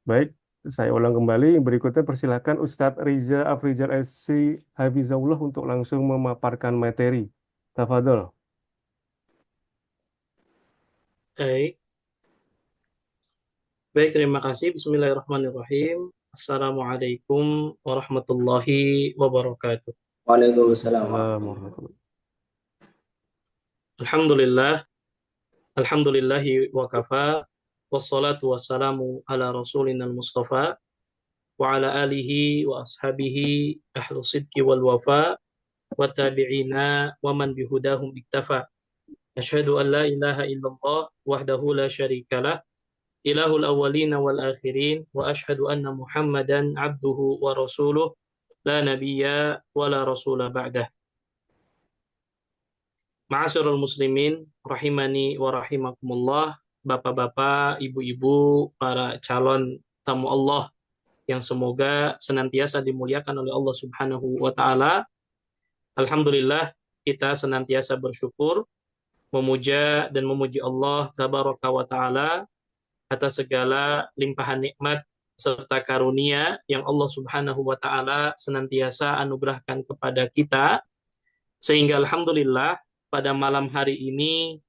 Baik, saya ulang kembali. Berikutnya persilakan Ustadz Riza Afrizal SC Hafizahullah untuk langsung memaparkan materi. Tafadol. Baik, baik, terima kasih. Bismillahirrahmanirrahim. Assalamualaikum warahmatullahi wabarakatuh. Waalaikumsalam Waalaikumsalam warahmatullahi wabarakatuh. warahmatullahi Alhamdulillah, alhamdulillahi wa kafa, wassalatu wassalamu ala rasulina al-mustafa, wa ala alihi wa ashabihi, ahlu sidki wal wafa, wa tabi'ina wa man bihudahum iktafa. Ashhadu an la ilaha illallah wahdahu la syarikalah, ilahul awwalina wal akhirin, wa ashhadu anna muhammadan abduhu wa rasuluh, la nabiyya wa la rasula ba'dah. Ma'asyiral muslimin rahimani wa rahimakumullah, bapak-bapak, ibu-ibu, para calon tamu Allah yang semoga senantiasa dimuliakan oleh Allah Subhanahu wa taala. Alhamdulillah, kita senantiasa bersyukur, memuja dan memuji Allah tabaraka wa taala atas segala limpahan nikmat serta karunia yang Allah Subhanahu wa taala senantiasa anugerahkan kepada kita, sehingga alhamdulillah pada malam hari ini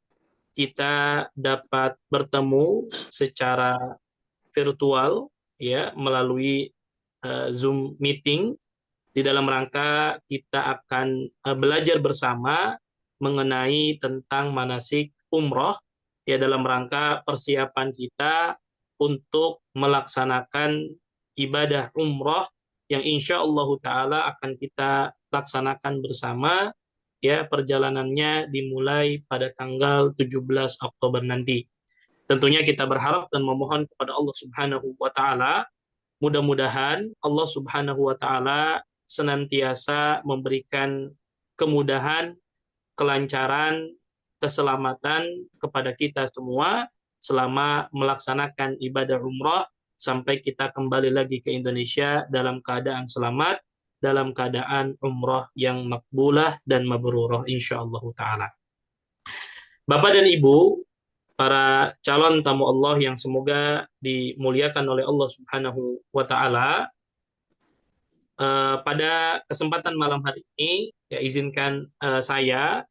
kita dapat bertemu secara virtual, ya, melalui Zoom meeting di dalam rangka kita akan belajar bersama mengenai tentang manasik umroh, ya, dalam rangka persiapan kita untuk melaksanakan ibadah umroh yang insya Allah Ta'ala akan kita laksanakan bersama, ya, perjalanannya dimulai pada tanggal 17 Oktober nanti. Tentunya kita berharap dan memohon kepada Allah Subhanahu wa taala, mudah-mudahan Allah Subhanahu wa taala senantiasa memberikan kemudahan, kelancaran, keselamatan kepada kita semua selama melaksanakan ibadah umrah sampai kita kembali lagi ke Indonesia dalam keadaan selamat, dalam keadaan umrah yang makbulah dan mabrurah insyaallah taala. Bapak dan Ibu, para calon tamu Allah yang semoga dimuliakan oleh Allah Subhanahu wa taala, pada kesempatan malam hari ini ya izinkan saya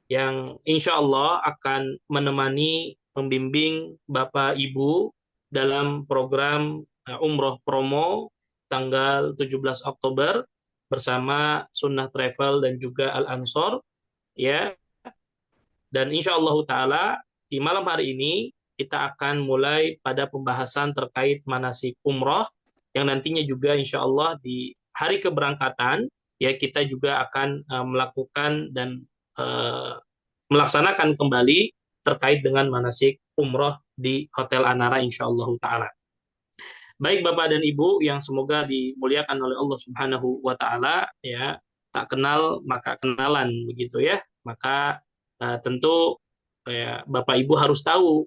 yang insya Allah akan menemani membimbing Bapak Ibu dalam program Umroh Promo tanggal 17 Oktober bersama Sunnah Travel dan juga Al Ansor, ya. Dan insya Allah Ta'ala di malam hari ini kita akan mulai pada pembahasan terkait manasik umroh yang nantinya juga insya Allah di hari keberangkatan ya kita juga akan melakukan dan uh, melaksanakan kembali terkait dengan manasik umroh di Hotel Anara insya Allah Ta'ala. Baik Bapak dan Ibu yang semoga dimuliakan oleh Allah Subhanahu wa taala, ya, tak kenal maka kenalan begitu ya. Maka tentu ya Bapak Ibu harus tahu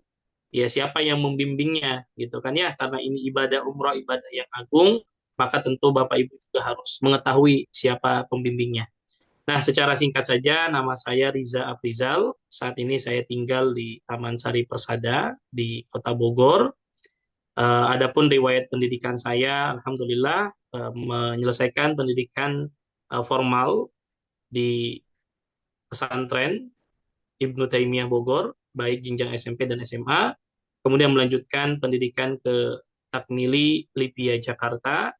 ya siapa yang membimbingnya gitu kan ya, karena ini ibadah umrah, ibadah yang agung, maka tentu Bapak Ibu juga harus mengetahui siapa pembimbingnya. Nah, secara singkat saja, nama saya Riza Afrizal. Saat ini saya tinggal di Taman Sari Persada di Kota Bogor. Adapun riwayat pendidikan saya, alhamdulillah menyelesaikan pendidikan formal di pesantren Ibnu Taimiyah Bogor, baik jenjang SMP dan SMA. Kemudian melanjutkan pendidikan ke Takmili Lipia Jakarta.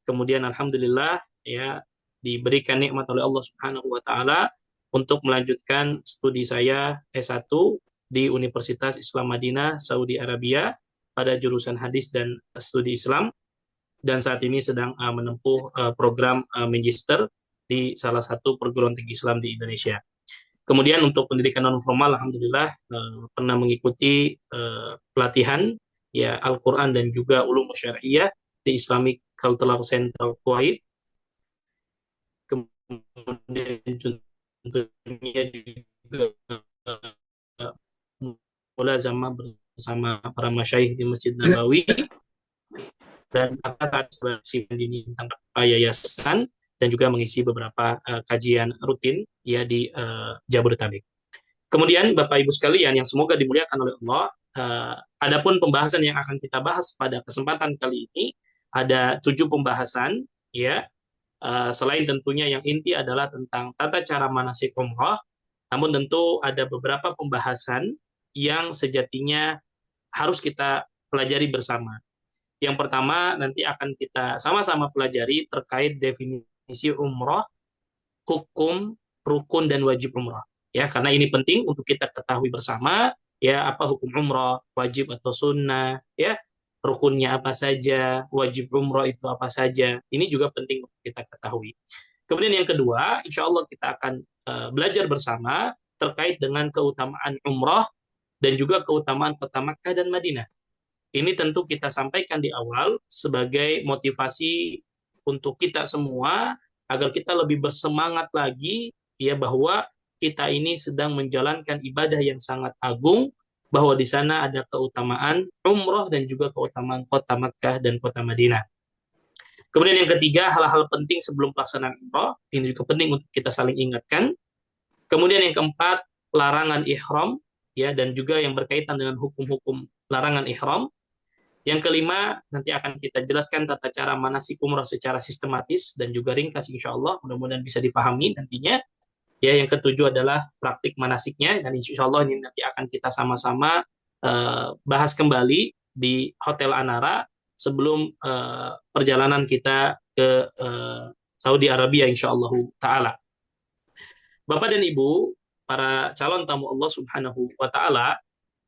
Kemudian alhamdulillah ya diberikan nikmat oleh Allah Subhanahu wa taala untuk melanjutkan studi saya S1 di Universitas Islam Madinah Saudi Arabia pada jurusan hadis dan studi Islam, dan saat ini sedang menempuh program magister di salah satu perguruan tinggi Islam di Indonesia. Kemudian untuk pendidikan non formal, alhamdulillah pernah mengikuti pelatihan ya Al-Quran dan juga ulum syariah di Islamic Cultural Center Kuwait. Kemudian tentunya juga mulazamah bersama para masyayikh di Masjid Nabawi, dan saat sebagai dini tentang yayasan dan juga mengisi beberapa kajian rutin ya di Jabodetabek. Kemudian Bapak Ibu sekalian yang semoga dimuliakan oleh Allah, Adapun pembahasan yang akan kita bahas pada kesempatan kali ini ada 7 pembahasan, ya. Selain tentunya yang inti adalah tentang tata cara manasik umrah, namun tentu ada beberapa pembahasan yang sejatinya harus kita pelajari bersama. Yang pertama nanti akan kita sama-sama pelajari terkait definisi umrah, hukum, rukun dan wajib umrah. Ya, karena ini penting untuk kita ketahui bersama, ya, apa hukum umrah, wajib atau sunnah, ya, rukunnya apa saja, wajib umrah itu apa saja. Ini juga penting untuk kita ketahui. Kemudian yang kedua, insya Allah kita akan belajar bersama terkait dengan keutamaan umrah dan juga keutamaan kota Makkah dan Madinah. Ini tentu kita sampaikan di awal sebagai motivasi untuk kita semua agar kita lebih bersemangat lagi, ya, bahwa kita ini sedang menjalankan ibadah yang sangat agung, bahwa di sana ada keutamaan umroh dan juga keutamaan kota Makkah dan kota Madinah. Kemudian yang ketiga, hal-hal penting sebelum pelaksanaan umroh, ini juga penting untuk kita saling ingatkan. Kemudian yang keempat, larangan ihram, ya, dan juga yang berkaitan dengan hukum-hukum larangan ihram. Yang kelima, nanti akan kita jelaskan tata cara manasik umrah secara sistematis dan juga ringkas insya Allah, mudah-mudahan bisa dipahami nantinya. Ya, yang ketujuh adalah praktik manasiknya, dan insya Allah ini nanti akan kita sama-sama bahas kembali di Hotel Anara sebelum perjalanan kita ke Saudi Arabia insya Allah Ta'ala. Bapak dan Ibu, para calon tamu Allah Subhanahu wa Ta'ala,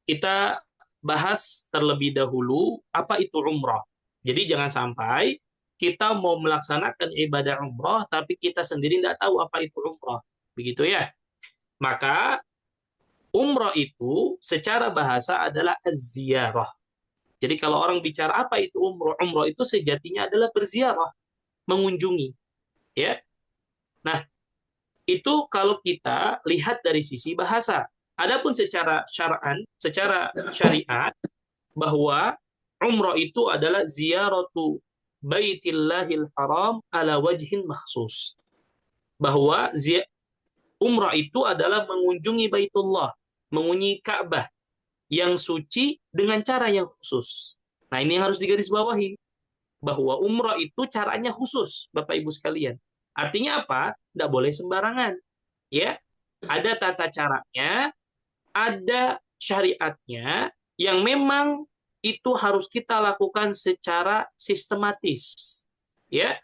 kita bahas terlebih dahulu apa itu umrah. Jadi jangan sampai kita mau melaksanakan ibadah umrah tapi kita sendiri tidak tahu apa itu umrah. Begitu ya. Maka umrah itu secara bahasa adalah az-ziyarah. Jadi kalau orang bicara apa itu umrah, umrah itu sejatinya adalah berziarah, mengunjungi, ya. Nah, itu kalau kita lihat dari sisi bahasa. Adapun secara syar'an, secara syariat, bahwa umrah itu adalah ziyaratu baitillahil haram ala wajhin makhsus. Bahwa umrah itu adalah mengunjungi Baitullah, mengunjungi Ka'bah yang suci dengan cara yang khusus. Nah, ini yang harus digarisbawahi, bahwa umrah itu caranya khusus, Bapak Ibu sekalian. Artinya apa? Tidak boleh sembarangan. Ya, ada tata caranya, ada syariatnya yang memang itu harus kita lakukan secara sistematis. Ya,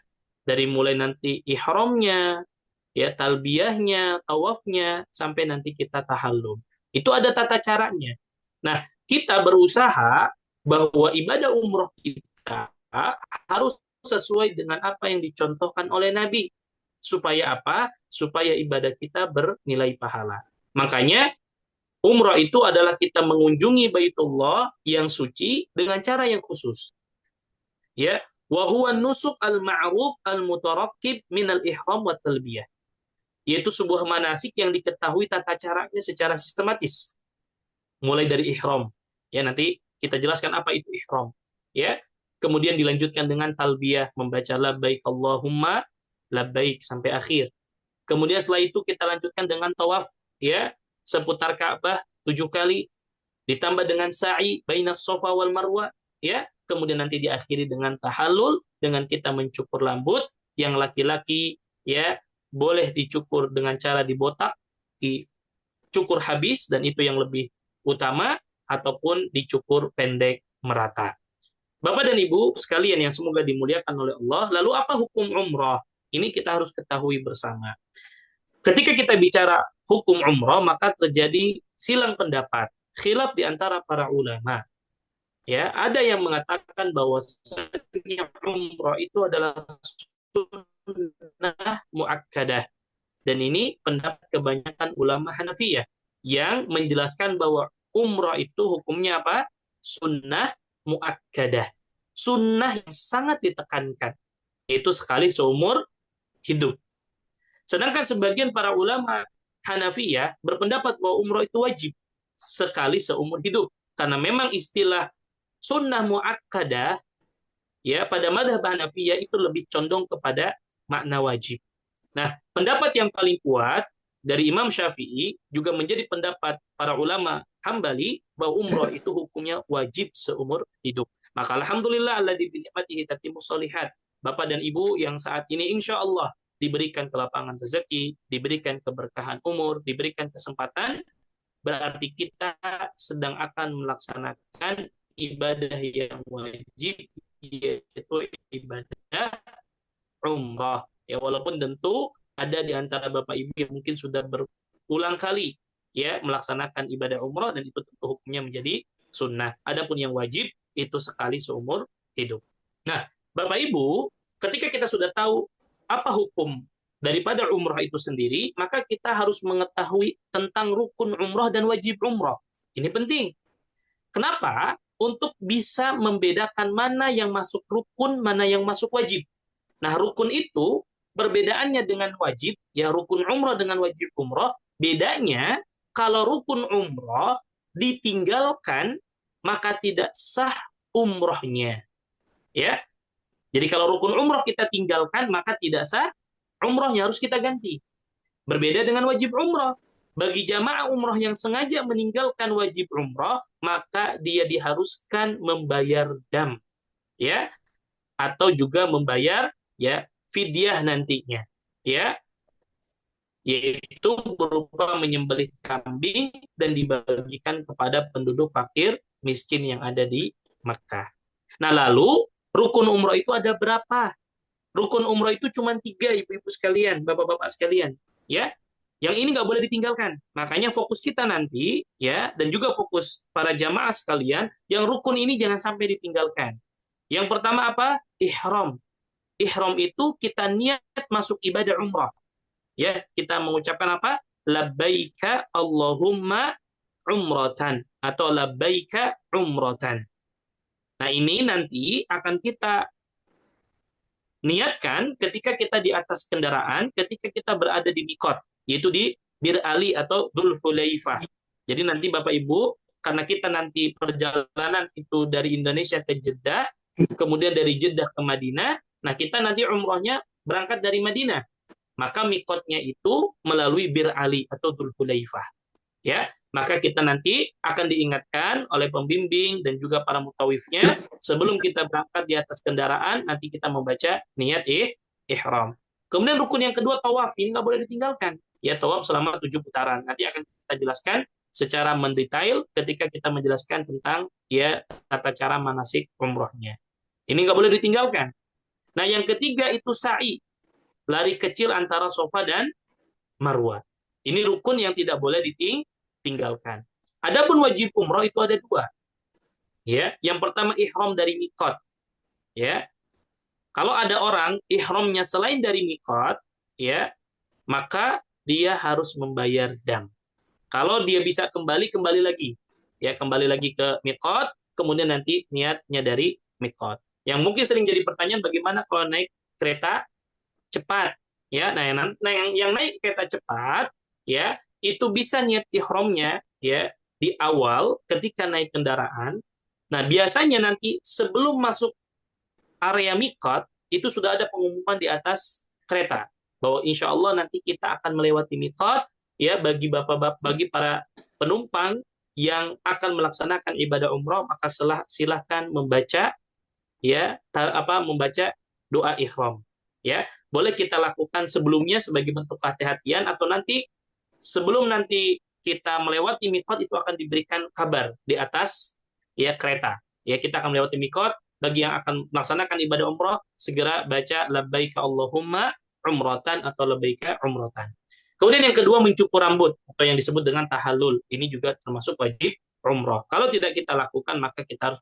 dari mulai nanti ihramnya, ya, talbiyahnya, tawafnya, sampai nanti kita tahallul. Itu ada tata caranya. Nah, kita berusaha bahwa ibadah umroh kita harus sesuai dengan apa yang dicontohkan oleh Nabi. Supaya apa? Supaya ibadah kita bernilai pahala. Makanya umrah itu adalah kita mengunjungi Baitullah yang suci dengan cara yang khusus. Ya, wa huwa nusuk al-ma'ruf al-mutarakkib min al-ihram wa talbiyah. Yaitu sebuah manasik yang diketahui tata caranya secara sistematis. Mulai dari ihram. Ya, nanti kita jelaskan apa itu ihram. Ya, kemudian dilanjutkan dengan talbiyah, membaca labbaik Allahumma labbaik sampai akhir. Kemudian setelah itu kita lanjutkan dengan tawaf, ya, seputar Ka'bah 7 kali, ditambah dengan sa'i bainas Safa wal Marwah, ya. Kemudian nanti diakhiri dengan tahallul, dengan kita mencukur rambut. Yang laki-laki, ya, boleh dicukur dengan cara dibotak, dicukur habis, dan itu yang lebih utama, ataupun dicukur pendek merata. Bapak dan Ibu sekalian yang semoga dimuliakan oleh Allah, lalu apa hukum umrah? Ini kita harus ketahui bersama. Ketika kita bicara hukum umrah, maka terjadi silang pendapat, khilaf di antara para ulama. Ya, ada yang mengatakan bahwa umrah itu adalah sunnah muakkadah. Dan ini pendapat kebanyakan ulama Hanafiyah yang menjelaskan bahwa umrah itu hukumnya apa? Sunnah muakkadah. Sunnah yang sangat ditekankan. Itu sekali seumur hidup. Sedangkan sebagian para ulama Hanafiyah berpendapat bahwa umrah itu wajib sekali seumur hidup. Karena memang istilah sunnah muakkadah, ya, pada mazhab Hanafiyah itu lebih condong kepada makna wajib. Nah, pendapat yang paling kuat dari Imam Syafi'i juga menjadi pendapat para ulama Hambali bahwa umroh itu hukumnya wajib seumur hidup. Maka alhamdulillah alladzi bi ni'matihi tatimmus shalihat. Bapak dan Ibu yang saat ini insya Allah diberikan kelapangan rezeki, diberikan keberkahan umur, diberikan kesempatan, berarti kita sedang akan melaksanakan ibadah yang wajib, yaitu ibadah umrah. Ya, walaupun tentu ada di antara Bapak Ibu yang mungkin sudah berulang kali ya melaksanakan ibadah umrah dan itu tentu hukumnya menjadi sunnah. Adapun yang wajib itu sekali seumur hidup. Nah, Bapak Ibu, ketika kita sudah tahu apa hukum daripada umrah itu sendiri, maka kita harus mengetahui tentang rukun umrah dan wajib umrah. Ini penting. Kenapa? Untuk bisa membedakan mana yang masuk rukun, mana yang masuk wajib. Nah, rukun itu perbedaannya dengan wajib, ya rukun umrah dengan wajib umrah, bedanya kalau rukun umrah ditinggalkan maka tidak sah umrohnya. Ya, jadi kalau rukun umrah kita tinggalkan maka tidak sah, umrohnya harus kita ganti. Berbeda dengan wajib umrah. Bagi jamaah umrah yang sengaja meninggalkan wajib umrah, maka dia diharuskan membayar dam, ya, atau juga membayar ya fidyah nantinya, ya, yaitu berupa menyembelih kambing dan dibagikan kepada penduduk fakir miskin yang ada di Mekah. Nah, lalu rukun umrah itu ada berapa? Rukun umrah itu cuma 3, ibu-ibu sekalian, bapak-bapak sekalian, ya. Yang ini nggak boleh ditinggalkan. Makanya fokus kita nanti, ya, dan juga fokus para jamaah sekalian, yang rukun ini jangan sampai ditinggalkan. Yang pertama apa? Ihram. Ihram itu kita niat masuk ibadah umrah. Ya, kita mengucapkan apa? Labbaika Allahumma umratan atau labbaika umratan. Nah, ini nanti akan kita niatkan ketika kita di atas kendaraan, ketika kita berada di mikot, yaitu di Bir Ali atau Dzul Hulaifah. Jadi nanti Bapak Ibu, karena kita nanti perjalanan itu dari Indonesia ke Jeddah, kemudian dari Jeddah ke Madinah, nah kita nanti umrohnya berangkat dari Madinah. Maka mikotnya itu melalui Bir Ali atau Dzul Hulaifah. Ya, maka kita nanti akan diingatkan oleh pembimbing dan juga para mutawifnya sebelum kita berangkat di atas kendaraan nanti kita membaca niat ihram. Kemudian rukun yang kedua tawaf, ini nggak boleh ditinggalkan. Ya, tawaf selama 7 putaran. Nanti akan kita jelaskan secara mendetail ketika kita menjelaskan tentang ya tata cara manasik umrohnya. Ini nggak boleh ditinggalkan. Nah, yang ketiga itu sa'i, lari kecil antara Safa dan Marwah. Ini rukun yang tidak boleh ditinggalkan. Adapun wajib umroh itu ada 2. Ya, yang pertama ihram dari mikot. Ya, kalau ada orang ihramnya selain dari mikot, ya, maka dia harus membayar dam. Kalau dia bisa kembali lagi. Ya, kembali lagi ke mikot, kemudian nanti niatnya dari mikot. Yang mungkin sering jadi pertanyaan bagaimana kalau naik kereta cepat? Ya, nah yang naik kereta cepat, ya, itu bisa niat ihramnya ya di awal ketika naik kendaraan. Nah, biasanya nanti sebelum masuk area mikot itu sudah ada pengumuman di atas kereta bahwa insya Allah nanti kita akan melewati mikot ya bagi para penumpang yang akan melaksanakan ibadah umroh maka silahkan membaca ya membaca doa ihram ya boleh kita lakukan sebelumnya sebagai bentuk kehati-hatian atau nanti sebelum nanti kita melewati mikot itu akan diberikan kabar di atas ya kereta ya kita akan melewati mikot bagi yang akan melaksanakan ibadah umroh segera baca labbaika Allahumma umratan atau labbaika umratan. Kemudian yang kedua mencukur rambut atau yang disebut dengan tahallul. Ini juga termasuk wajib umroh. Kalau tidak kita lakukan maka kita harus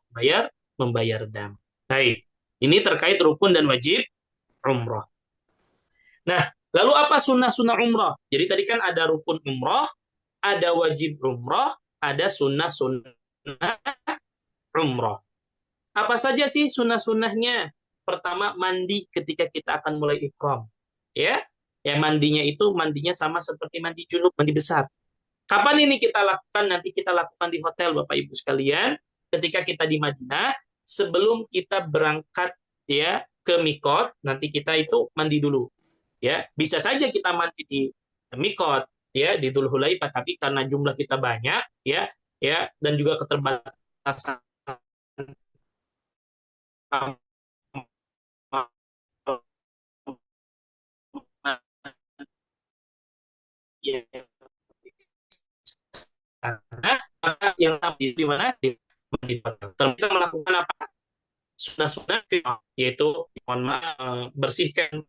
membayar dam. Baik. Ini terkait rukun dan wajib umroh. Nah, lalu apa sunnah-sunnah umroh? Jadi tadi kan ada rukun umroh, ada wajib umroh, ada sunnah-sunnah umroh. Apa saja sih sunnah-sunnahnya? Pertama, mandi ketika kita akan mulai ihram. Ya, mandinya itu mandinya sama seperti mandi junub, mandi besar. Kapan ini kita lakukan? Nanti kita lakukan di hotel, Bapak Ibu sekalian. Ketika kita di Madinah, sebelum kita berangkat ya ke mikot, nanti kita itu mandi dulu. Ya, bisa saja kita mandi di mikot, ya di Dzulhulaifah, tapi karena jumlah kita banyak ya ya dan juga keterbatasan ya, maka yang di mana di kita melakukan apa sunnah-sunnah yaitu mohon maaf, bersihkan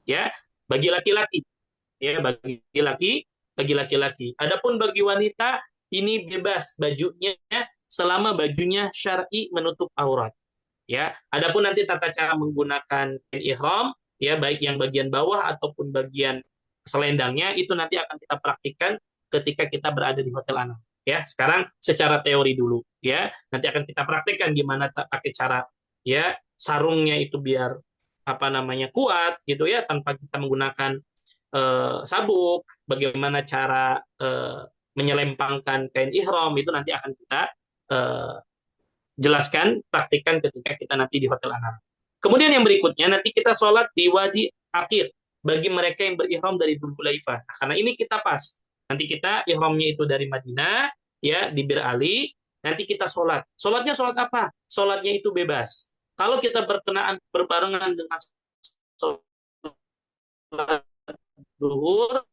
ya bagi laki-laki ya bagi laki-laki. Adapun bagi wanita ini bebas bajunya selama bajunya syar'i menutup aurat. Ya, adapun nanti tata cara menggunakan kain ihram ya baik yang bagian bawah ataupun bagian selendangnya itu nanti akan kita praktikkan ketika kita berada di hotel anak. Ya, sekarang secara teori dulu ya. Nanti akan kita praktikkan gimana pakai cara ya sarungnya itu biar apa namanya kuat gitu ya tanpa kita menggunakan sabuk, bagaimana cara menyelempangkan kain ihram itu nanti akan kita eh, jelaskan, praktikkan ketika kita nanti di Hotel Anam. Kemudian yang berikutnya nanti kita sholat di Wadi Akhir bagi mereka yang berihram dari Dzulhulaifah. Nah, karena ini kita pas. Nanti kita ihramnya itu dari Madinah, ya di Bir Ali. Nanti kita sholat. Sholatnya sholat apa? Sholatnya itu bebas. Kalau kita berkenaan berbarengan dengan sholat duhur,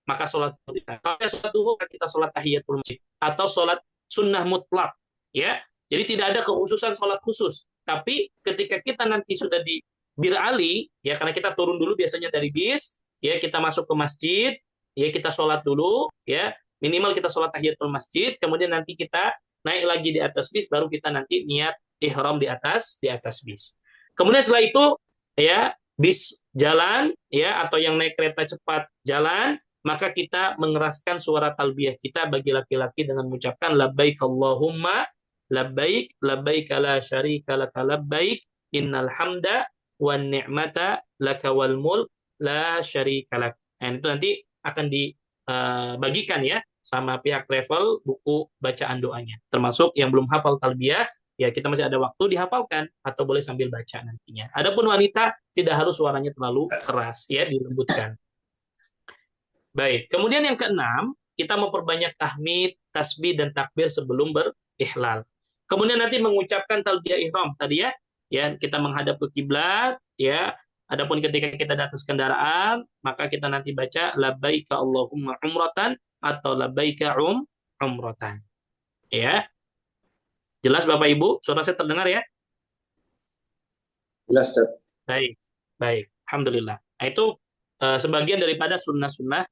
maka sholat duhur. Kalau sholat duhur, kita sholat tahiyatul masjid atau sholat sunnah mutlak. Ya, jadi tidak ada kekhususan sholat khusus. Tapi ketika kita nanti sudah di Bir Ali, ya karena kita turun dulu biasanya dari bis, ya kita masuk ke masjid, ya kita sholat dulu, ya minimal kita sholat tahiyatul masjid, kemudian nanti kita naik lagi di atas bis, baru kita nanti niat ihram di atas bis. Kemudian setelah itu, ya bis jalan, ya atau yang naik kereta cepat jalan, maka kita mengeraskan suara talbiyah kita bagi laki-laki dengan mengucapkan labbaik Allahumma labbaik labbaik la syarika laka labbaik innal hamda wan ni'mata laka wal mulk la syarika lak. Nah, itu nanti akan dibagikan ya sama pihak travel buku bacaan doanya. Termasuk yang belum hafal talbiyah, ya kita masih ada waktu dihafalkan atau boleh sambil baca nantinya. Adapun wanita tidak harus suaranya terlalu keras ya, dilembutkan. Baik, kemudian yang keenam, kita memperbanyak tahmid, tasbih, dan takbir sebelum berihlal. Kemudian nanti mengucapkan talbiyah ihram tadi ya kita menghadap ke kiblat, ya. Adapun ketika kita di atas kendaraan, maka kita nanti baca labbaika Allahumma umratan atau labbaika umratan. Ya, jelas Bapak Ibu, suara saya terdengar ya? Jelas, Ustaz. Baik, baik, alhamdulillah. Nah, itu sebagian daripada sunnah-sunnah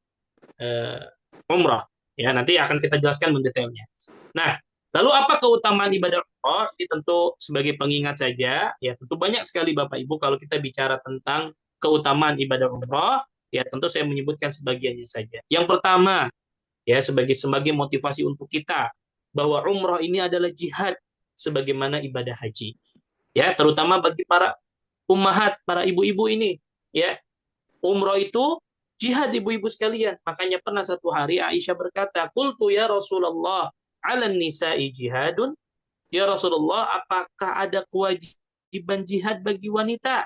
uh, umrah. Ya, nanti akan kita jelaskan mendetailnya. Nah, lalu apa keutamaan ibadah umrah? Ini tentu sebagai pengingat saja. Ya, tentu banyak sekali Bapak Ibu kalau kita bicara tentang keutamaan ibadah umrah. Ya, tentu saya menyebutkan sebagiannya saja. Yang pertama, ya sebagai motivasi untuk kita bahwa umrah ini adalah jihad sebagaimana ibadah haji. Ya, terutama bagi para ummahat, para ibu-ibu ini. Ya, umroh itu jihad ibu-ibu sekalian. Makanya pernah satu hari Aisyah berkata, "Qultu ya Rasulullah, 'alan nisa'i jihadun?" Ya Rasulullah, apakah ada kewajiban jihad bagi wanita?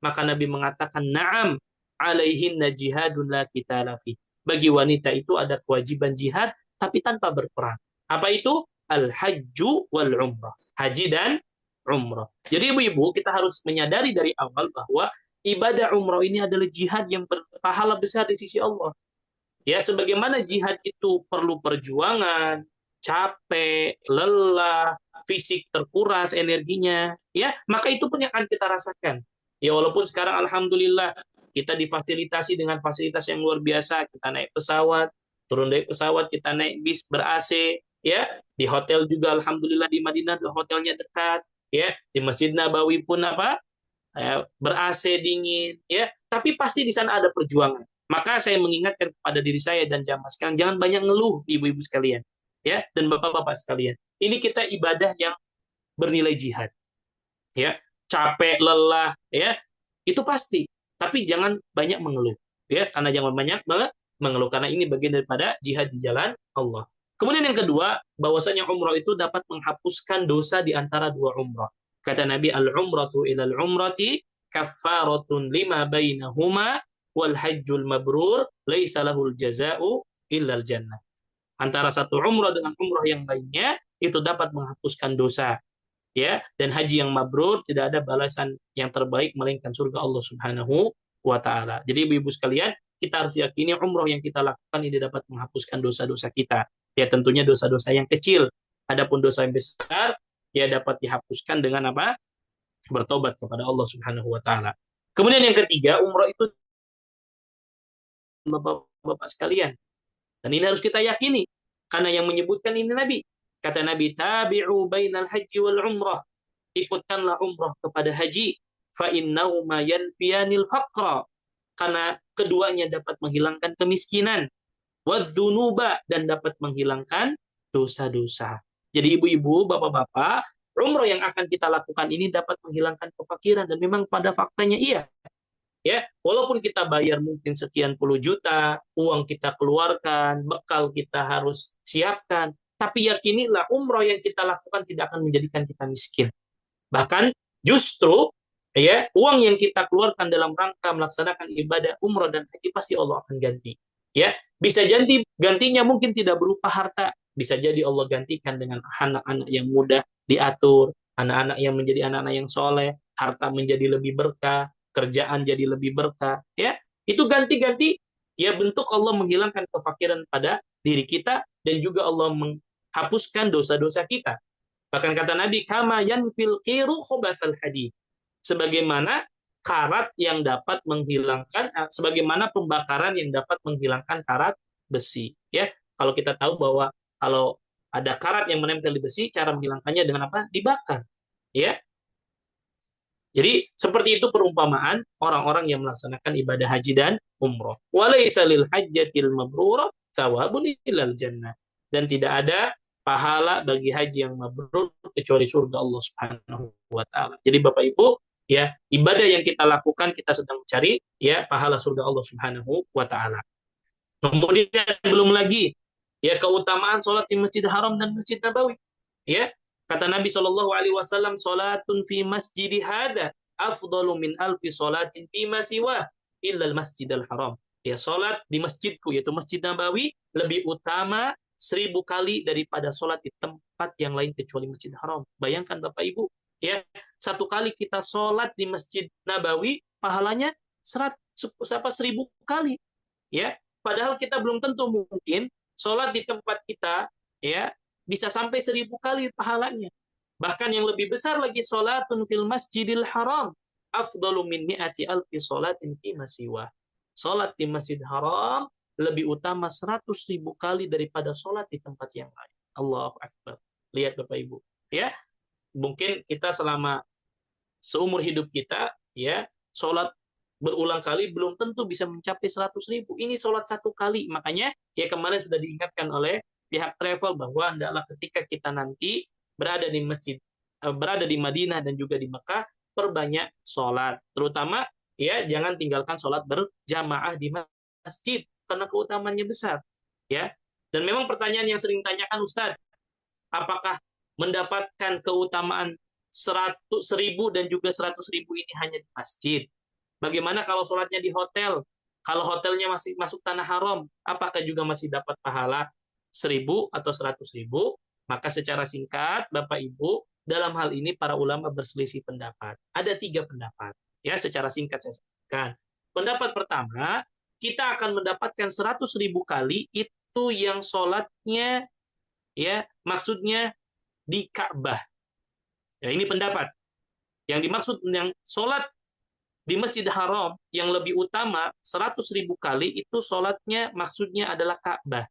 Maka Nabi mengatakan, "Na'am, 'alaihinna jihadun la qitala fi." Bagi wanita itu ada kewajiban jihad tapi tanpa berperang. Apa itu? Al-hajju wal umrah. Haji dan umrah. Jadi ibu-ibu kita harus menyadari dari awal bahwa ibadah umrah ini adalah jihad yang berpahala besar di sisi Allah. Ya, sebagaimana jihad itu perlu perjuangan, capek, lelah, fisik terkuras energinya, ya, maka itu pun yang akan kita rasakan. Ya, walaupun sekarang alhamdulillah kita difasilitasi dengan fasilitas yang luar biasa, kita naik pesawat, turun dari pesawat, kita naik bis ber-AC, ya, di hotel juga alhamdulillah di Madinah hotelnya dekat, ya, di Masjid Nabawi pun apa? Ber-AC dingin, ya, tapi pasti di sana ada perjuangan. Maka saya mengingatkan kepada diri saya dan jamaah sekalian, jangan banyak ngeluh ibu-ibu sekalian. ya, dan bapak-bapak sekalian. Ini kita ibadah yang bernilai jihad, ya. Capek, lelah, ya, itu pasti. Tapi jangan banyak mengeluh, ya, karena jangan banyak mengeluh karena ini bagian daripada jihad di jalan Allah. Kemudian yang kedua, bahwasanya umrah itu dapat menghapuskan dosa di antara dua umrah. Kata Nabi, al-umratu ilal umrati kaffaratun lima bainahuma wal hajjul mabrur laisa lahul jaza'u illal jannah. Antara satu umrah dengan umrah yang lainnya itu dapat menghapuskan dosa, ya, dan haji yang mabrur tidak ada balasan yang terbaik melainkan surga Allah Subhanahu wa taala. Jadi ibu-ibu sekalian, kita harus yakini umroh yang kita lakukan ini dapat menghapuskan dosa-dosa kita. Ya tentunya dosa-dosa yang kecil. Adapun dosa yang besar ya dapat dihapuskan dengan apa? Bertobat kepada Allah Subhanahu wa taala. Kemudian yang ketiga, umroh itu Bapak-bapak sekalian. Dan ini harus kita yakini karena yang menyebutkan ini Nabi. Kata Nabi, tabi'u bainal haji wal umrah. Ikutkanlah umrah kepada haji, fa innahuma yanfiyanil faqra, karena keduanya dapat menghilangkan kemiskinan, wadzunuba, dan dapat menghilangkan dosa-dosa. Jadi ibu-ibu, bapak-bapak, umrah yang akan kita lakukan ini dapat menghilangkan kefakiran, dan memang pada faktanya iya. Ya, walaupun kita bayar mungkin sekian puluh juta, uang kita keluarkan, bekal kita harus siapkan, tapi yakinilah umrah yang kita lakukan tidak akan menjadikan kita miskin. Bahkan justru ya uang yang kita keluarkan dalam rangka melaksanakan ibadah umrah dan haji pasti Allah akan ganti. Ya, bisa gantinya mungkin tidak berupa harta, bisa jadi Allah gantikan dengan anak-anak yang mudah diatur, anak-anak yang menjadi anak-anak yang soleh, harta menjadi lebih berkah, kerjaan jadi lebih berkah. Ya, itu ganti-ganti ya bentuk Allah menghilangkan kefakiran pada diri kita dan juga Allah menghapuskan dosa-dosa kita. Bahkan kata Nabi, kama yanfil qiru khobathal hadid. Sebagaimana karat yang dapat menghilangkan, sebagaimana pembakaran yang dapat menghilangkan karat besi. Ya, kalau kita tahu bahwa kalau ada karat yang menempel di besi, cara menghilangkannya dengan apa? Dibakar. Ya, jadi seperti itu perumpamaan orang-orang yang melaksanakan ibadah haji dan umroh. Walaysa lil hajjatil mabrurah thawabun ilal jannah. Dan tidak ada pahala bagi haji yang mabrur kecuali surga Allah Subhanahu wa taala. Jadi Bapak Ibu, ya, ibadah yang kita lakukan kita sedang mencari ya pahala surga Allah Subhanahu wa taala. Kemudian belum lagi ya keutamaan salat di Masjid Haram dan Masjid Nabawi. Ya, kata Nabi Shallallahu Alaihi Wasallam, salatun fi masjidi hada afdalu min alfi salatin fi masiwa illal masjidil haram. Ya, salat di masjidku yaitu Masjid Nabawi lebih utama 1000 kali daripada salat di tempat yang lain kecuali Masjid Haram. Bayangkan Bapak Ibu, ya, satu kali kita salat di Masjid Nabawi pahalanya 1000 kali. Ya, padahal kita belum tentu mungkin sholat di tempat kita ya bisa sampai 1000 kali pahalanya. Bahkan yang lebih besar lagi, sholatun fil masjidil haram afdalu min mi'ati alfi sholatin fi masiwa. Sholat di masjid haram lebih utama 100.000 kali daripada sholat di tempat yang lain. Allahu Akbar. Lihat Bapak Ibu. Ya, mungkin kita selama seumur hidup kita ya sholat berulang kali belum tentu bisa mencapai 100.000. Ini sholat satu kali. Makanya ya kemarin sudah diingatkan oleh pihak travel bahwa hendaklah ketika kita nanti berada di masjid, berada di Madinah dan juga di Mekah, perbanyak sholat. Terutama ya jangan tinggalkan sholat berjamaah di masjid karena keutamaannya besar. Ya. Dan memang pertanyaan yang sering ditanyakan, Ustadz, apakah mendapatkan keutamaan 100.000 dan juga 100.000 ini hanya di masjid? Bagaimana kalau sholatnya di hotel? Kalau hotelnya masih masuk tanah haram, apakah juga masih dapat pahala 1.000 atau 100.000? Maka secara singkat, Bapak Ibu, dalam hal ini para ulama berselisih pendapat. Ada 3 pendapat. Ya, secara singkat saya sampaikan. Pendapat pertama, kita akan mendapatkan 100.000 kali itu yang sholatnya, ya, maksudnya di Ka'bah. Ya, ini pendapat. Yang dimaksud yang sholat di Masjid Haram yang lebih utama 100.000 kali itu sholatnya maksudnya adalah Ka'bah.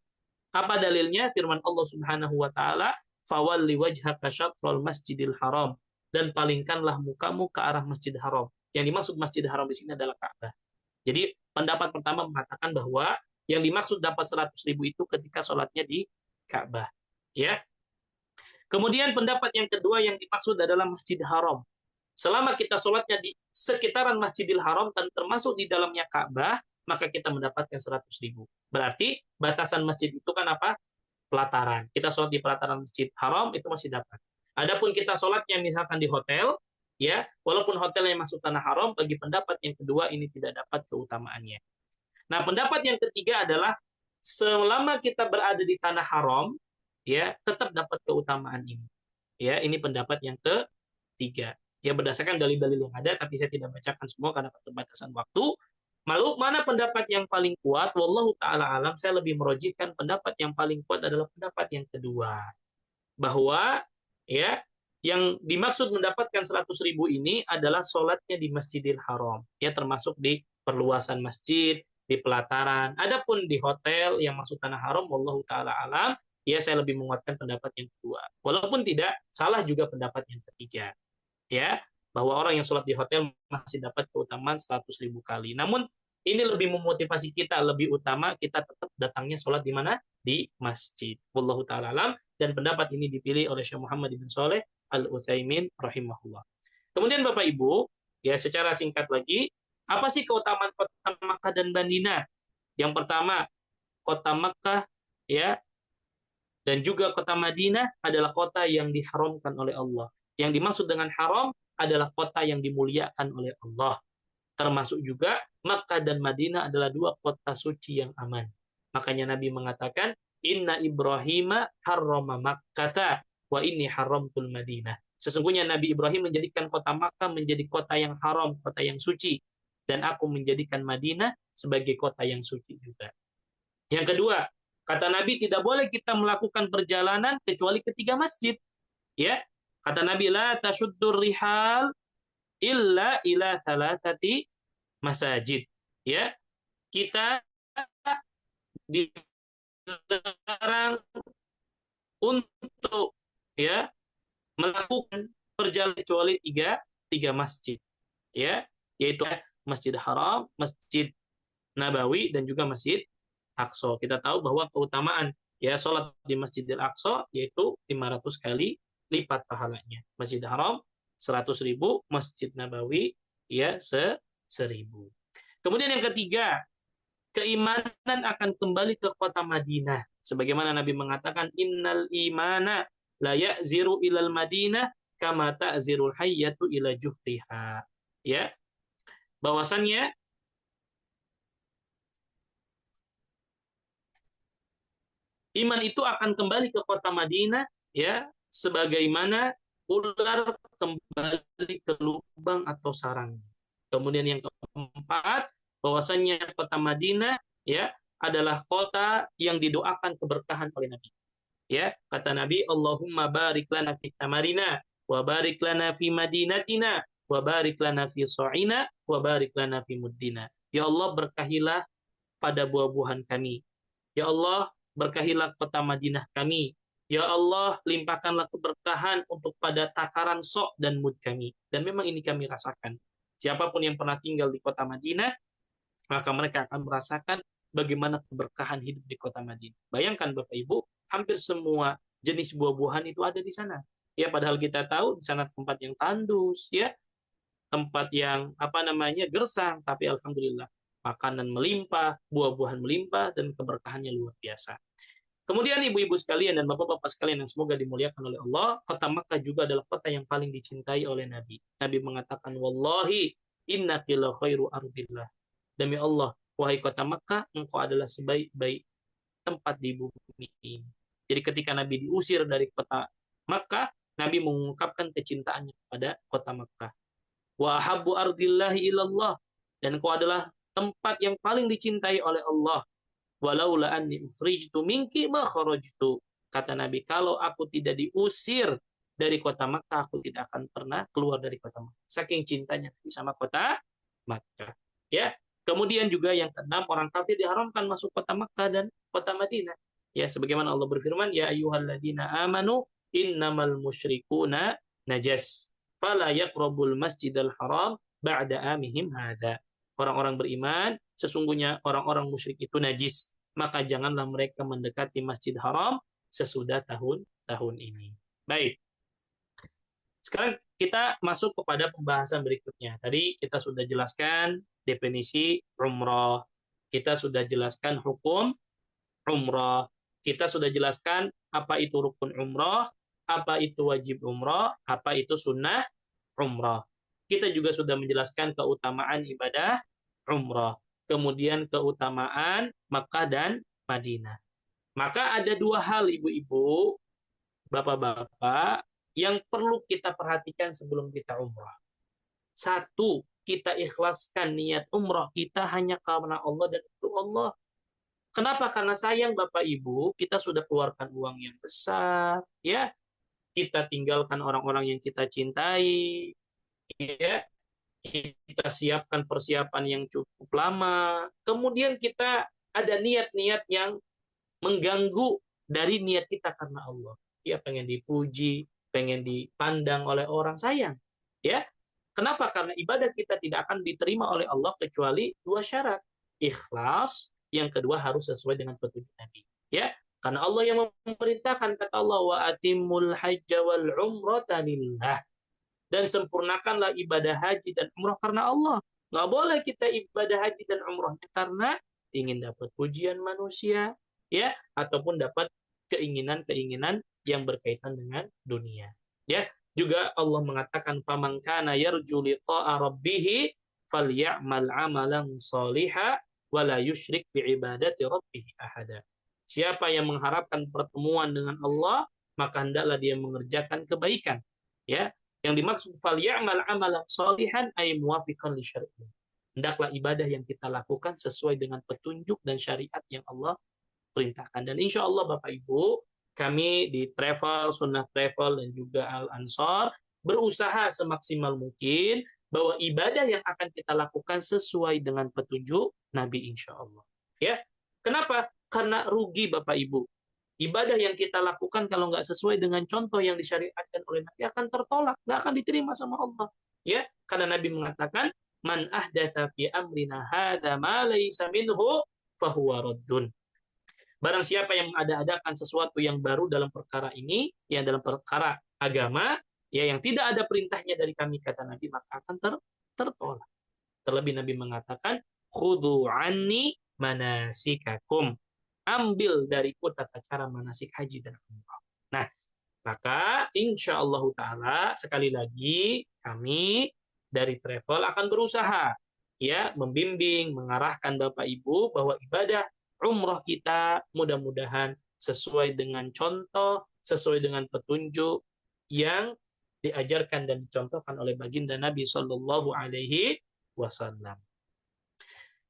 Apa dalilnya? Firman Allah Subhanahu wa taala, "Fawalli wajhaka syatrul Masjidil Haram." Dan palingkanlah mukamu ke arah Masjid Haram. Yang dimaksud Masjid Haram di sini adalah Ka'bah. Jadi pendapat pertama mengatakan bahwa yang dimaksud dapat 100.000 itu ketika sholatnya di Ka'bah. Ya. Kemudian pendapat yang kedua yang dimaksud adalah Masjid Haram. Selama kita sholatnya di sekitaran Masjidil Haram dan termasuk di dalamnya Ka'bah, maka kita mendapatkan 100.000. Berarti batasan masjid itu kan apa? Pelataran. Kita sholat di pelataran Masjid Haram itu masih dapat. Adapun kita sholatnya misalkan di hotel, ya, walaupun hotel yang masuk tanah haram, bagi pendapat yang kedua ini tidak dapat keutamaannya. Nah, pendapat yang ketiga adalah selama kita berada di tanah haram, ya, tetap dapat keutamaan ini. Ya, ini pendapat yang ketiga. Ya, berdasarkan dalil-dalil yang ada, tapi saya tidak bacakan semua karena keterbatasan waktu. Lalu mana pendapat yang paling kuat? Wallahu taala alam, saya lebih merojihkan pendapat yang paling kuat adalah pendapat yang kedua. Bahwa ya yang dimaksud mendapatkan 100.000 ini adalah sholatnya di Masjidil Haram. Ya, termasuk di perluasan masjid, di pelataran. Adapun di hotel yang masuk tanah haram, wallahu taala alam, ya saya lebih menguatkan pendapat yang kedua. Walaupun tidak salah juga pendapat yang ketiga. Ya, bahwa orang yang sholat di hotel masih dapat keutamaan 100.000 kali. Namun ini lebih memotivasi kita, lebih utama kita tetap datangnya sholat di mana? Di masjid. Wallahu ta'ala alam. Dan pendapat ini dipilih oleh Syekh Muhammad bin Saleh Al-Utsaimin rahimahullah. Kemudian Bapak Ibu, ya secara singkat lagi, apa sih keutamaan kota Makkah dan Madinah? Yang pertama, kota Makkah ya dan juga kota Madinah adalah kota yang diharamkan oleh Allah. Yang dimaksud dengan haram adalah kota yang dimuliakan oleh Allah. Termasuk juga Makkah dan Madinah adalah dua kota suci yang aman. Makanya Nabi mengatakan, Inna Ibrahim harrama Makkata wa inni haramtul Madinah. Sesungguhnya Nabi Ibrahim menjadikan kota Makkah menjadi kota yang haram, kota yang suci. Dan aku menjadikan Madinah sebagai kota yang suci juga. Yang kedua, kata Nabi tidak boleh kita melakukan perjalanan kecuali ke tiga masjid. Ya, kata Nabi la tasyuddur rihal illa ila thalathati masajid. Ya, kita dilarang untuk ya melakukan perjalanan kecuali tiga masjid. Ya, yaitu Masjid Haram, Masjid Nabawi dan juga Masjid Aqsa. Kita tahu bahwa keutamaan ya sholat di Masjidil Aqsa yaitu 500 kali lipat pahalanya. Masjid Haram 100.000, Masjid Nabawi ya 1.000. Kemudian yang ketiga, keimanan akan kembali ke kota Madinah. Sebagaimana Nabi mengatakan, innal imana la ya'ziru ilal Madinah kama ta'zirul hayyatu ila juhriha. Ya, bahwasannya iman itu akan kembali ke kota Madinah ya sebagaimana ular kembali ke lubang atau sarang. Kemudian yang keempat, bahwasanya kota Madinah ya adalah kota yang didoakan keberkahan oleh Nabi. Ya, kata Nabi, Allahumma barik lana fi tamarina wa barik lana fi madinatina wa barik lana fi su'ina wa barik lana fi muddina. Ya Allah, berkahilah pada buah-buahan kami. Ya Allah, berkahilah kota Madinah kami. Ya Allah, limpahkanlah keberkahan untuk pada takaran sok dan mud kami. Dan memang ini kami rasakan. Siapapun yang pernah tinggal di kota Madinah, maka mereka akan merasakan bagaimana keberkahan hidup di kota Madinah. Bayangkan Bapak Ibu, hampir semua jenis buah-buahan itu ada di sana. Ya, padahal kita tahu di sana tempat yang tandus, ya, tempat yang gersang, tapi alhamdulillah makanan melimpah, buah-buahan melimpah, dan keberkahannya luar biasa. Kemudian ibu-ibu sekalian dan bapak-bapak sekalian yang semoga dimuliakan oleh Allah, kota Makkah juga adalah kota yang paling dicintai oleh Nabi. Nabi mengatakan, Wallahi innaki la khairu ardillah. Demi Allah, wahai kota Makkah, engkau adalah sebaik-baik tempat di bumi ini. Jadi ketika Nabi diusir dari kota Makkah, Nabi mengungkapkan kecintaannya kepada kota Makkah. Wa habbu ardillahi ilallah. Dan engkau adalah tempat yang paling dicintai oleh Allah. Walaula anni ukhrijtu minki ma kharajtu. Kata Nabi, kalau aku tidak diusir dari kota Makkah, aku tidak akan pernah keluar dari kota Makkah. Saking cintanya sama kota Makkah. Ya. Kemudian juga yang keenam, orang kafir diharamkan masuk kota Makkah dan kota Madinah. Ya, sebagaimana Allah berfirman, ya ayyuhalladzina amanu innamal musyrikuna najas. Fala yaqrabul masjidal haram ba'da amihim hada. Orang-orang beriman, sesungguhnya orang-orang musyrik itu najis. Maka janganlah mereka mendekati Masjid Haram sesudah tahun ini. Baik, sekarang kita masuk kepada pembahasan berikutnya. Tadi kita sudah jelaskan definisi umroh, kita sudah jelaskan hukum umroh, kita sudah jelaskan apa itu rukun umroh, apa itu wajib umroh, apa itu sunnah umroh. Kita juga sudah menjelaskan keutamaan ibadah umroh, kemudian keutamaan Makkah dan Madinah. Maka ada dua hal ibu-ibu, bapak-bapak, yang perlu kita perhatikan sebelum kita umroh. Satu, kita ikhlaskan niat umroh kita hanya karena Allah dan untuk Allah. Kenapa? Karena sayang Bapak Ibu, kita sudah keluarkan uang yang besar, ya. Kita tinggalkan orang-orang yang kita cintai, ya. Kita siapkan persiapan yang cukup lama. Kemudian kita ada niat-niat yang mengganggu dari niat kita karena Allah. Ya, pengen dipuji, pengen dipandang oleh orang, sayang. Ya, kenapa? Karena ibadah kita tidak akan diterima oleh Allah kecuali dua syarat. Ikhlas, yang kedua harus sesuai dengan petunjuk Nabi. Ya, karena Allah yang memerintahkan, kata Allah, wa atimul hajja wal umrata lillah. Dan sempurnakanlah ibadah haji dan umrah karena Allah. Nggak boleh kita ibadah haji dan umrahnya karena ingin dapat pujian manusia, ya, ataupun dapat keinginan-keinginan yang berkaitan dengan dunia. Ya, juga Allah mengatakan faman kana yarju liqa'a rabbih falyamal amalan shaliha wala yusyrik biibadati rabbih ahada. Siapa yang mengharapkan pertemuan dengan Allah, maka hendaklah dia mengerjakan kebaikan. Ya, yang dimaksud falyamal amalan shalihan ay muwafiqan li syar'i. Hendaklah ibadah yang kita lakukan sesuai dengan petunjuk dan syariat yang Allah perintahkan. Dan insya Allah Bapak Ibu, kami di Travel, Sunnah Travel dan juga Al Ansor berusaha semaksimal mungkin bahwa ibadah yang akan kita lakukan sesuai dengan petunjuk Nabi insya Allah. Ya, kenapa? Karena rugi Bapak Ibu. Ibadah yang kita lakukan kalau nggak sesuai dengan contoh yang disyariatkan oleh Nabi akan tertolak, nggak akan diterima sama Allah. Ya, karena Nabi mengatakan, man ahdatsa fi amrina hadza ma laysa minhu fahuwa raddun. Barang siapa yang mengada-adakan sesuatu yang baru dalam perkara ini, yang dalam perkara agama, ya yang tidak ada perintahnya dari kami, kata Nabi, maka akan tertolak. Terlebih Nabi mengatakan, khudu anni manasikakum. Ambil dariku tata cara manasik haji dan umrah. Nah, maka insya Allah Ta'ala sekali lagi kami dari Travel akan berusaha ya membimbing, mengarahkan Bapak Ibu bahwa ibadah umroh kita mudah-mudahan sesuai dengan contoh, sesuai dengan petunjuk yang diajarkan dan dicontohkan oleh baginda Nabi Shallallahu Alaihi Wasallam.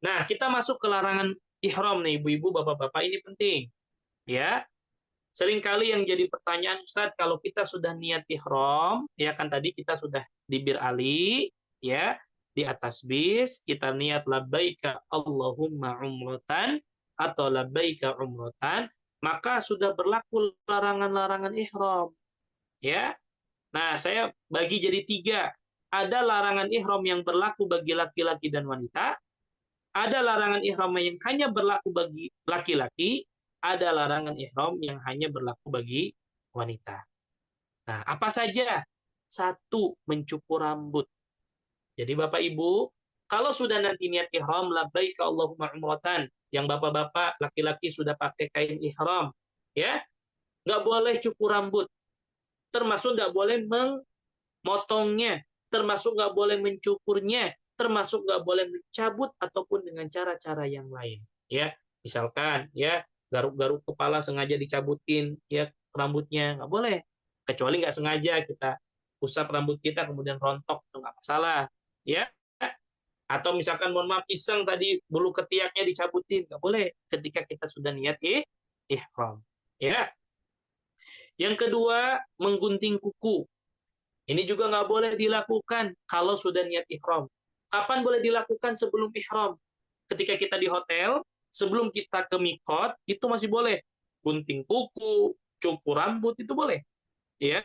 Nah, kita masuk ke larangan ihram nih, ibu-ibu, bapak-bapak, ini penting. Ya, seringkali yang jadi pertanyaan, Ustadz, kalau kita sudah niat ihram, ya kan tadi kita sudah di Bir Ali, ya, di atas bis, kita niat labbaika Allahumma umrotan atau labbaika umrotan, maka sudah berlaku larangan-larangan ihram. Ya, nah saya bagi jadi tiga. Ada larangan ihram yang berlaku bagi laki-laki dan wanita, ada larangan ihram yang hanya berlaku bagi laki-laki, ada larangan ihram yang hanya berlaku bagi wanita. Nah, apa saja? Satu, mencukur rambut. Jadi Bapak Ibu, kalau sudah nanti niat ihram, labbaik Allahumma umratan, yang bapak-bapak laki-laki sudah pakai kain ihram, ya, nggak boleh cukur rambut, termasuk nggak boleh memotongnya, termasuk nggak boleh mencukurnya, termasuk nggak boleh mencabut ataupun dengan cara-cara yang lain. Ya, misalkan ya garuk-garuk kepala sengaja dicabutin ya rambutnya nggak boleh. Kecuali nggak sengaja kita usap rambut kita kemudian rontok itu nggak masalah. Ya, atau misalkan mohon maaf iseng tadi bulu ketiaknya dicabutin nggak boleh ketika kita sudah niat ihram. Ya, yang kedua menggunting kuku. Ini juga nggak boleh dilakukan kalau sudah niat ihram. Kapan boleh dilakukan sebelum ihram? Ketika kita di hotel, sebelum kita ke mikot, itu masih boleh. Gunting kuku, cukur rambut, itu boleh. Ya.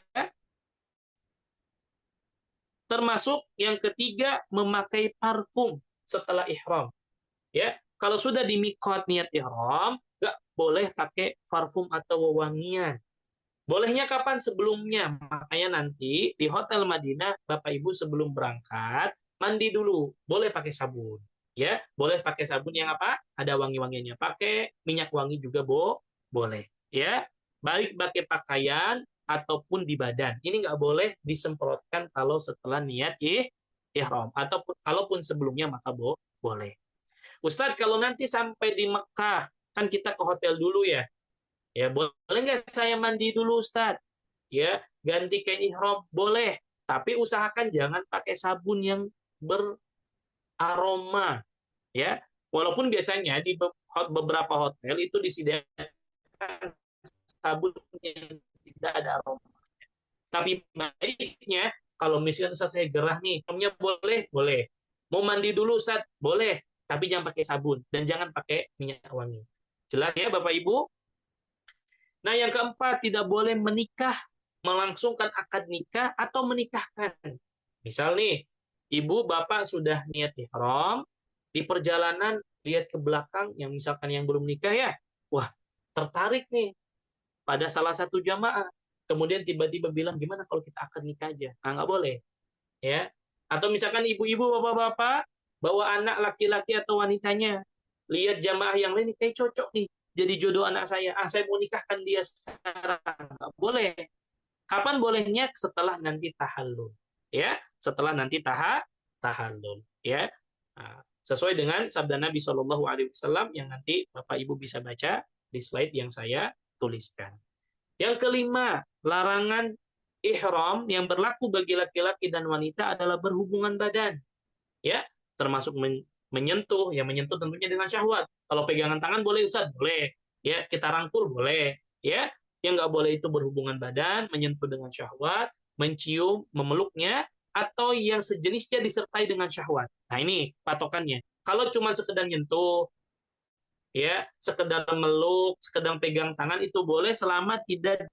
Termasuk yang ketiga, memakai parfum setelah ihram. Ya. Kalau sudah di mikot niat ihram, nggak boleh pakai parfum atau wewangian. Bolehnya kapan? Sebelumnya. Makanya nanti di Hotel Madinah, Bapak Ibu sebelum berangkat, mandi dulu. Boleh pakai sabun. Ya, boleh pakai sabun yang apa? Ada wangi-wangiannya. Pakai minyak wangi juga, boleh. Ya, baik pakai pakaian ataupun di badan. Ini nggak boleh disemprotkan kalau setelah niat ihram. Ataupun kalaupun sebelumnya maka boleh. Ustadz, kalau nanti sampai di Mekah, kan kita ke hotel dulu ya. Ya, boleh nggak saya mandi dulu, Ustadz? Ya, ganti kain ihram boleh, tapi usahakan jangan pakai sabun yang beraroma, ya. Walaupun biasanya di beberapa hotel itu disediakan sabun yang tidak ada aroma. Tapi baiknya kalau misalnya Ustadz saya gerah nih, ihramnya boleh, boleh. Mau mandi dulu Ustadz, boleh, tapi jangan pakai sabun dan jangan pakai minyak wangi. Jelas ya Bapak Ibu? Nah, yang keempat, tidak boleh menikah, melangsungkan akad nikah atau menikahkan. Misal nih, ibu bapak sudah niat ihram, di perjalanan lihat ke belakang, yang misalkan yang belum nikah ya, wah tertarik nih pada salah satu jamaah. Kemudian tiba-tiba bilang, gimana kalau kita akad nikah aja? Nah, nggak boleh. Ya. Atau misalkan ibu-ibu, bapak-bapak, bawa anak laki-laki atau wanitanya, lihat jamaah yang lain, kayak cocok nih, jadi jodoh anak saya. Ah, saya mau nikahkan dia sekarang. Nggak boleh. Kapan bolehnya? Setelah nanti tahallul. Ya, setelah nanti tahallul. Ya, nah, sesuai dengan sabda Nabi Shallallahu Alaihi Wasallam yang nanti Bapak Ibu bisa baca di slide yang saya tuliskan. Yang kelima, larangan ihram yang berlaku bagi laki-laki dan wanita adalah berhubungan badan. Ya, termasuk menyentuh, ya menyentuh tentunya dengan syahwat. Kalau pegangan tangan boleh Ustaz, boleh. Ya, kita rangkul boleh. Ya, yang nggak boleh itu berhubungan badan, menyentuh dengan syahwat, mencium, memeluknya, atau yang sejenisnya disertai dengan syahwat. Nah, ini patokannya. Kalau cuma sekedar nyentuh, ya, sekedar meluk, sekedar pegang tangan itu boleh selama tidak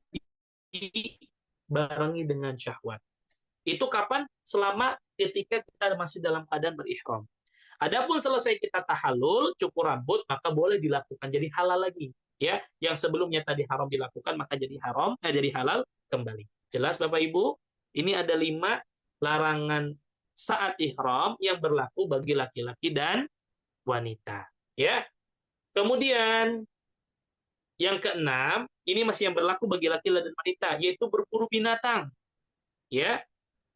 dibarengi dengan syahwat. Itu kapan? Selama ketika kita masih dalam keadaan berihram. Adapun selesai kita tahallul, cukur rambut, maka boleh dilakukan jadi halal lagi. Ya, yang sebelumnya tadi haram dilakukan maka jadi jadi halal kembali. Jelas Bapak Ibu? Ini ada 5 larangan saat ihram yang berlaku bagi laki-laki dan wanita. Ya. Kemudian yang keenam, ini masih yang berlaku bagi laki-laki dan wanita, yaitu berburu binatang. Ya,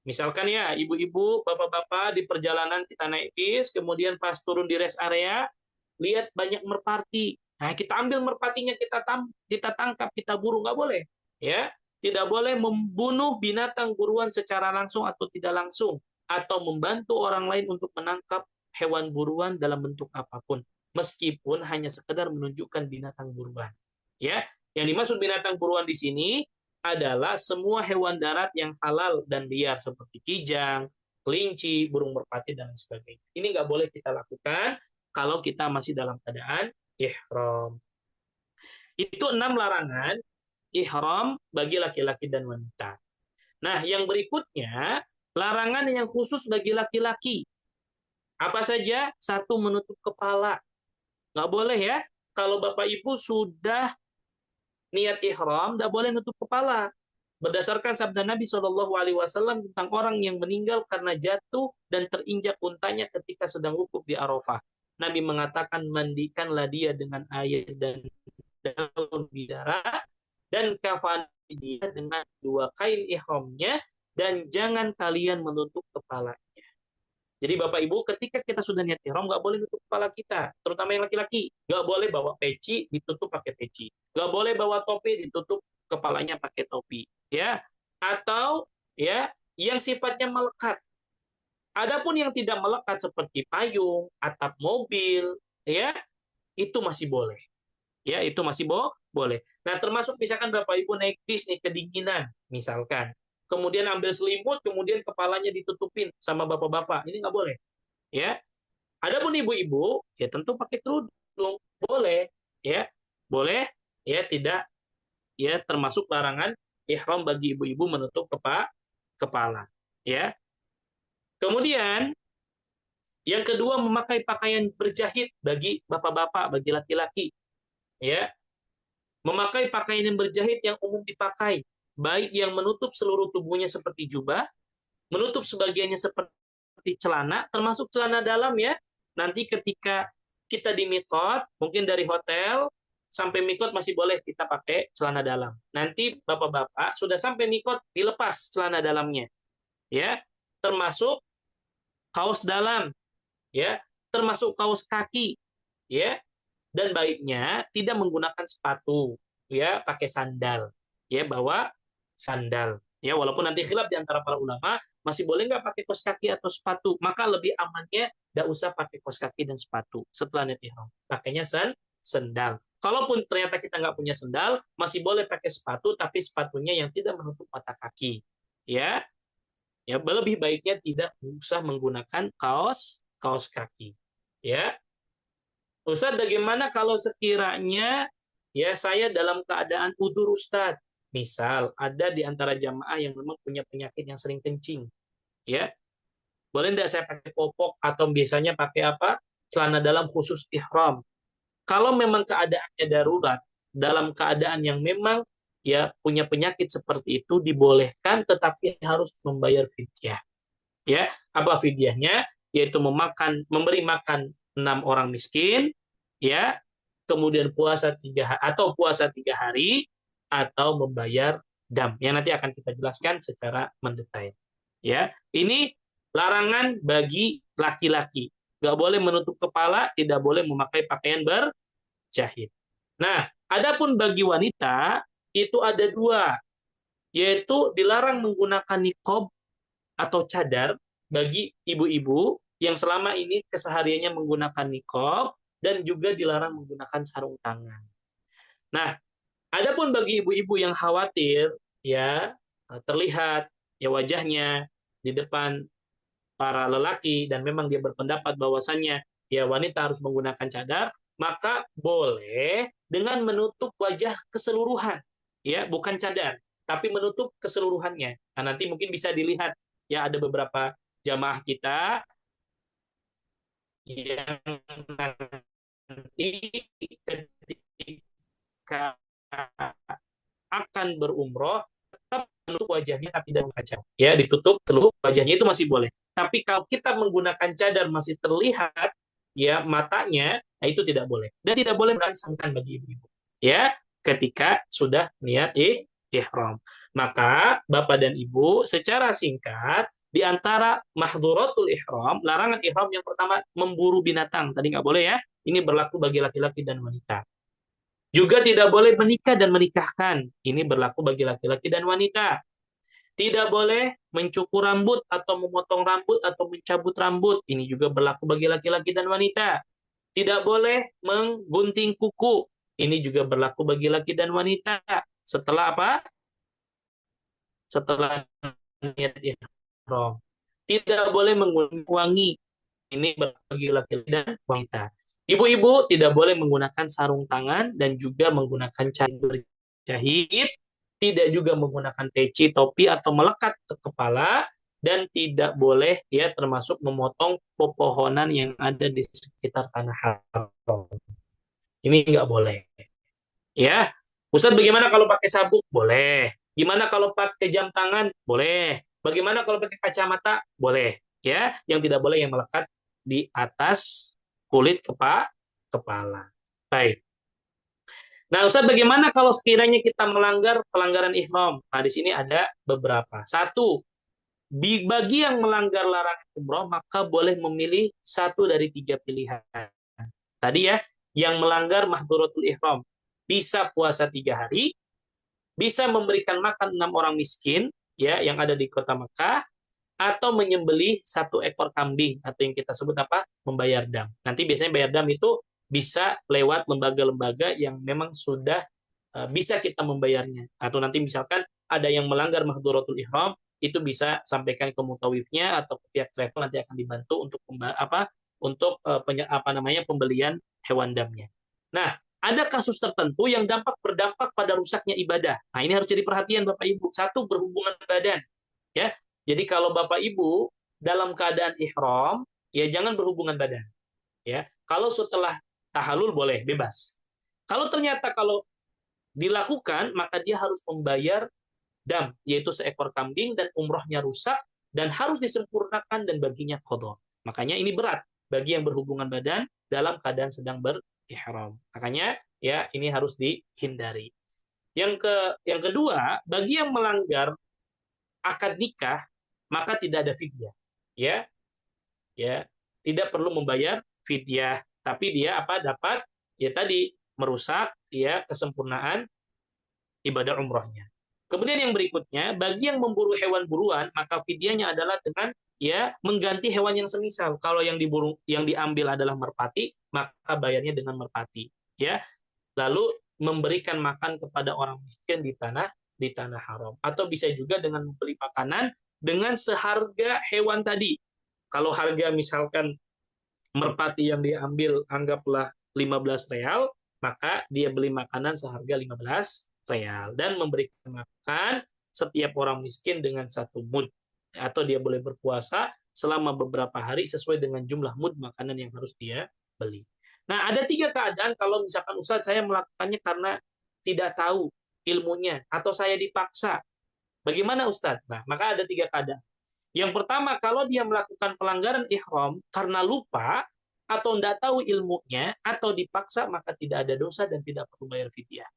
misalkan ya, ibu-ibu, bapak-bapak di perjalanan kita naik bis, kemudian pas turun di rest area, lihat banyak merpati. Nah, kita ambil merpatinya, kita tangkap, kita buru, nggak boleh. Ya, tidak boleh membunuh binatang buruan secara langsung atau tidak langsung, atau membantu orang lain untuk menangkap hewan buruan dalam bentuk apapun, meskipun hanya sekedar menunjukkan binatang buruan. Ya, yang dimaksud binatang buruan di sini adalah semua hewan darat yang halal dan liar seperti kijang, kelinci, burung merpati dan sebagainya. Ini nggak boleh kita lakukan kalau kita masih dalam keadaan ihram. Itu 6 larangan ihram bagi laki-laki dan wanita. Nah, yang berikutnya larangan yang khusus bagi laki-laki. Apa saja? Satu, menutup kepala. Nggak boleh ya. Kalau Bapak Ibu sudah niat ihram, tidak boleh nutup kepala. Berdasarkan sabda Nabi Shallallahu Alaihi Wasallam tentang orang yang meninggal karena jatuh dan terinjak untanya ketika sedang wukuf di Arafah. Nabi mengatakan, mandikanlah dia dengan air dan daun bidara dan kafani dia dengan 2 kain ihramnya dan jangan kalian menutup kepala. Jadi Bapak Ibu, ketika kita sudah niat ihram, nggak boleh tutup kepala kita, terutama yang laki-laki. Nggak boleh bawa peci, ditutup pakai peci. Nggak boleh bawa topi, ditutup kepalanya pakai topi. Ya, atau ya yang sifatnya melekat. Adapun yang tidak melekat seperti payung, atap mobil, ya itu masih boleh. Ya, itu masih boleh. Nah, termasuk misalkan Bapak Ibu naik bis nih kedinginan, misalkan. Kemudian ambil selimut, kemudian kepalanya ditutupin sama bapak-bapak. Ini nggak boleh. Ya, adapun ibu-ibu, ya tentu pakai kerudung. Boleh. Ya, boleh. Ya, tidak. Ya, termasuk larangan ihram bagi ibu-ibu menutup kepala. Ya. Kemudian, yang kedua memakai pakaian berjahit bagi bapak-bapak, bagi laki-laki. ya, memakai pakaian yang berjahit yang umum dipakai, baik yang menutup seluruh tubuhnya seperti jubah, menutup sebagiannya seperti celana, termasuk celana dalam ya. Nanti ketika kita di mikot, mungkin dari hotel sampai mikot masih boleh kita pakai celana dalam. Nanti bapak-bapak sudah sampai mikot dilepas celana dalamnya, ya, termasuk kaos dalam, ya, termasuk kaos kaki, ya, dan baiknya tidak menggunakan sepatu, ya, pakai sandal, ya, bawa sandal, ya, walaupun nanti khilaf di antara para ulama masih boleh nggak pakai kaos kaki atau sepatu, maka lebih amannya nggak usah pakai kaos kaki dan sepatu setelah niat ihram, pakainya sendal. Kalaupun ternyata kita nggak punya sendal, masih boleh pakai sepatu, tapi sepatunya yang tidak menutup mata kaki, ya, ya, lebih baiknya tidak usah menggunakan kaos kaos kaki, ya. Ustaz, bagaimana kalau sekiranya ya saya dalam keadaan udzur Ustaz? Misal ada di antara jamaah yang memang punya penyakit yang sering kencing, ya. Boleh tidak saya pakai popok atau biasanya pakai apa? Celana dalam khusus ihram. Kalau memang keadaannya darurat, dalam keadaan yang memang ya punya penyakit seperti itu dibolehkan tetapi harus membayar fidyah. Ya, apa fidyahnya? Yaitu memberi makan 6 orang miskin, ya, kemudian puasa 3 hari, atau membayar dam. Yang nanti akan kita jelaskan secara mendetail. Ya, ini larangan bagi laki-laki. Gak boleh menutup kepala, tidak boleh memakai pakaian berjahit. Nah, adapun bagi wanita itu ada dua, yaitu dilarang menggunakan niqab atau cadar bagi ibu-ibu yang selama ini kesehariannya menggunakan niqab, dan juga dilarang menggunakan sarung tangan. Nah, adapun bagi ibu-ibu yang khawatir ya terlihat ya wajahnya di depan para lelaki dan memang dia berpendapat bahwasannya ya wanita harus menggunakan cadar, maka boleh dengan menutup wajah keseluruhan, ya, bukan cadar, tapi menutup keseluruhannya. Nah, nanti mungkin bisa dilihat ya ada beberapa jamaah kita yang nanti ketika akan berumroh tetap menutup wajahnya tapi tidak mengkaca. Ya, ditutup seluruh wajahnya itu masih boleh. Tapi kalau kita menggunakan cadar masih terlihat ya matanya, nah itu tidak boleh. Dan tidak boleh merangsangkan bagi ibu-ibu. Ya, ketika sudah niat ihram. Maka Bapak dan Ibu secara singkat di antara mahdhuratul ihram, larangan ihram yang pertama memburu binatang. Tadi nggak boleh ya. Ini berlaku bagi laki-laki dan wanita. Juga tidak boleh menikah dan menikahkan. Ini berlaku bagi laki-laki dan wanita. Tidak boleh mencukur rambut atau memotong rambut atau mencabut rambut. Ini juga berlaku bagi laki-laki dan wanita. Tidak boleh menggunting kuku. Ini juga berlaku bagi laki dan wanita. Setelah apa? Setelah niat ihram. Tidak boleh menggunakan wangi. Ini bagi laki-laki dan wanita. Ibu-ibu tidak boleh menggunakan sarung tangan dan juga menggunakan cadar jahit, tidak juga menggunakan peci, topi atau melekat ke kepala, dan tidak boleh ya termasuk memotong pepohonan yang ada di sekitar tanah haram. Ini nggak boleh. Ya, Ustaz, bagaimana kalau pakai sabuk? Boleh. Gimana kalau pakai jam tangan? Boleh. Bagaimana kalau pakai kacamata? Boleh. Ya, yang tidak boleh yang melekat di atas kulit kepala. Baik. Nah, Ustaz, bagaimana kalau sekiranya kita melanggar pelanggaran ihram? Nah, di sini ada beberapa. Satu, bagi yang melanggar larangan umroh, maka boleh memilih satu dari 3 pilihan. Tadi ya, yang melanggar mahdhuratul ihram bisa puasa 3 hari, bisa memberikan makan 6 orang miskin ya yang ada di kota Mekah, atau menyembelih 1 ekor kambing atau yang kita sebut apa, membayar dam. Nanti biasanya bayar dam itu bisa lewat lembaga-lembaga yang memang sudah bisa kita membayarnya. Atau nanti misalkan ada yang melanggar mahdhuratul ihram, itu bisa sampaikan ke mutawifnya atau ke pihak travel, nanti akan dibantu untuk untuk pembelian hewan damnya. Nah, ada kasus tertentu yang berdampak pada rusaknya ibadah. Nah, ini harus jadi perhatian Bapak Ibu. Satu, berhubungan badan, ya. Jadi kalau Bapak Ibu dalam keadaan ihram, ya jangan berhubungan badan, ya. Kalau setelah tahallul boleh bebas. Kalau ternyata kalau dilakukan, maka dia harus membayar dam, yaitu seekor kambing, dan umrohnya rusak, dan harus disempurnakan dan baginya qadha. Makanya ini berat bagi yang berhubungan badan dalam keadaan sedang berihram. Makanya ya ini harus dihindari. Yang kedua, bagi yang melanggar akad nikah, maka tidak ada fidyah. Ya, ya, tidak perlu membayar fidyah, tapi dia apa dapat ya tadi merusak ya kesempurnaan ibadah umrohnya. Kemudian yang berikutnya, bagi yang memburu hewan buruan, maka fidyahnya adalah dengan ya mengganti hewan yang semisal. Kalau yang diburu yang diambil adalah merpati, maka bayarnya dengan merpati. Ya, lalu memberikan makan kepada orang miskin di tanah haram. Atau bisa juga dengan membeli makanan dengan seharga hewan tadi. Kalau harga misalkan merpati yang diambil anggaplah 15 real, maka dia beli makanan seharga 15 real dan memberikan makan setiap orang miskin dengan 1 mud, atau dia boleh berpuasa selama beberapa hari sesuai dengan jumlah mud makanan yang harus dia beli. Nah, ada 3 keadaan kalau misalkan Ustadz saya melakukannya karena tidak tahu ilmunya atau saya dipaksa. Bagaimana Ustadz? Nah, maka ada 3 keadaan. Yang pertama, kalau dia melakukan pelanggaran ihram karena lupa atau tidak tahu ilmunya atau dipaksa, maka tidak ada dosa dan tidak perlu bayar fidyah.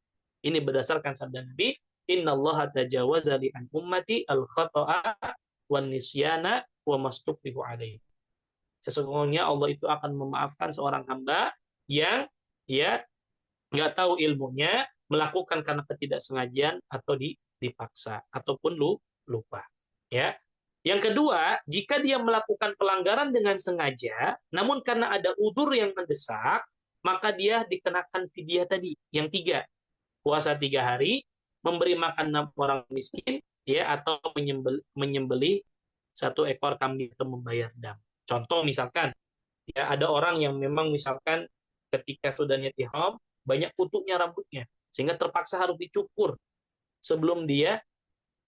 Ini berdasarkan sabda Nabi, "Innallaha tajawaza li an ummati al-khata'a wan nisyana wa mastukrihu alaihi." Sesungguhnya Allah itu akan memaafkan seorang hamba yang ya nggak tahu ilmunya, melakukan karena ketidaksengajaan atau dipaksa ataupun lupa. Ya. Yang kedua, jika dia melakukan pelanggaran dengan sengaja, namun karena ada udzur yang mendesak, maka dia dikenakan fidyah tadi. Yang 3, puasa 3 hari, memberi makan 6 orang miskin, ya, atau menyembelih 1 ekor kambing atau membayar dam. Contoh misalkan, ya ada orang yang memang misalkan ketika sudah niat ihram banyak kutunya rambutnya, sehingga terpaksa harus dicukur sebelum dia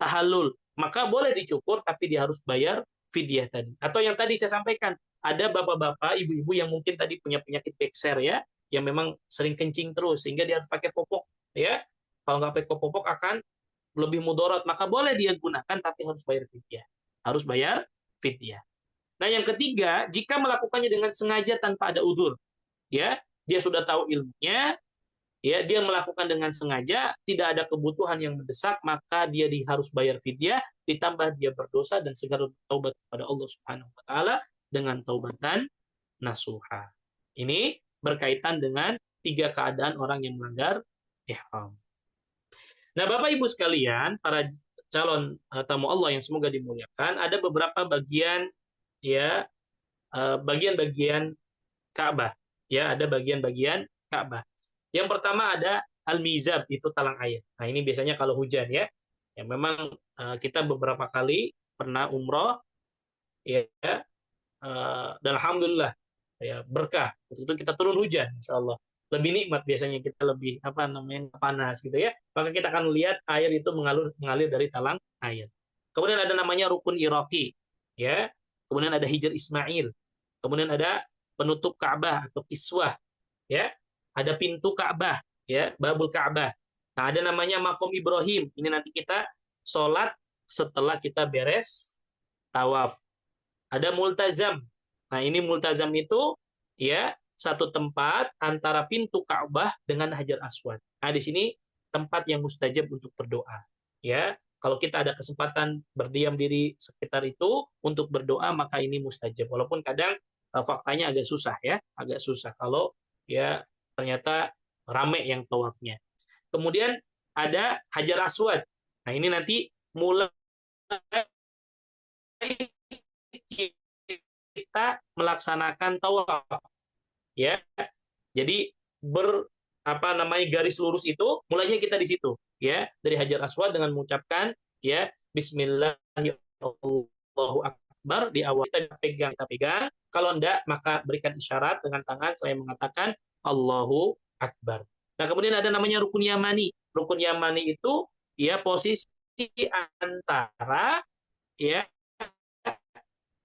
tahallul, maka boleh dicukur tapi dia harus bayar fidyah tadi. Atau yang tadi saya sampaikan, ada bapak-bapak, ibu-ibu yang mungkin tadi punya penyakit bekser ya, yang memang sering kencing terus sehingga dia harus pakai popok ya. Kalau nggak pakai popok akan lebih mudarat, maka boleh dia gunakan tapi harus bayar fidyah. Harus bayar fidyah. Nah, yang ketiga, jika melakukannya dengan sengaja tanpa ada udzur, ya, dia sudah tahu ilmunya, ya dia melakukan dengan sengaja, tidak ada kebutuhan yang mendesak, maka dia harus bayar fidyah, ditambah dia berdosa dan segera taubat kepada Allah Subhanahu wa taala dengan taubatan nasuha. Ini berkaitan dengan 3 keadaan orang yang melanggar ihram. Nah, Bapak Ibu sekalian, para calon tamu Allah yang semoga dimuliakan, ada beberapa bagian ya bagian-bagian Ka'bah. Ya, ada bagian-bagian Ka'bah. Yang pertama ada al-mizab, itu talang air. Nah, ini biasanya kalau hujan ya. Ya memang kita beberapa kali pernah umroh ya dan alhamdulillah ya berkah. Waktu itu kita turun hujan, insyaallah. Lebih nikmat biasanya, kita lebih apa namanya panas gitu ya. Maka kita akan lihat air itu mengalir dari talang air. Kemudian ada namanya rukun Iraqi ya. Kemudian ada Hijr Ismail. Kemudian ada penutup Ka'bah atau kiswah ya. Ada pintu Ka'bah ya, babul Ka'bah. Nah, ada namanya makom Ibrahim. Ini nanti kita sholat setelah kita beres tawaf. Ada multazam. Nah, ini multazam itu ya satu tempat antara pintu Ka'bah dengan Hajar Aswad. Nah, di sini tempat yang mustajab untuk berdoa. Ya, kalau kita ada kesempatan berdiam diri sekitar itu untuk berdoa, maka ini mustajab. Walaupun kadang faktanya agak susah ya, agak susah kalau ya ternyata rame yang tawafnya. Kemudian ada Hajar Aswad. Nah, ini nanti mulai kita melaksanakan tawaf ya. Jadi apa namanya garis lurus itu mulainya kita di situ ya, dari Hajar Aswad dengan mengucapkan ya Bismillahirrahmanirrahim di awal kita pegang. Kalau enggak maka berikan isyarat dengan tangan saya mengatakan Allahu Akbar. Nah, kemudian ada namanya rukun Yamani. Rukun Yamani itu ya posisi antara ya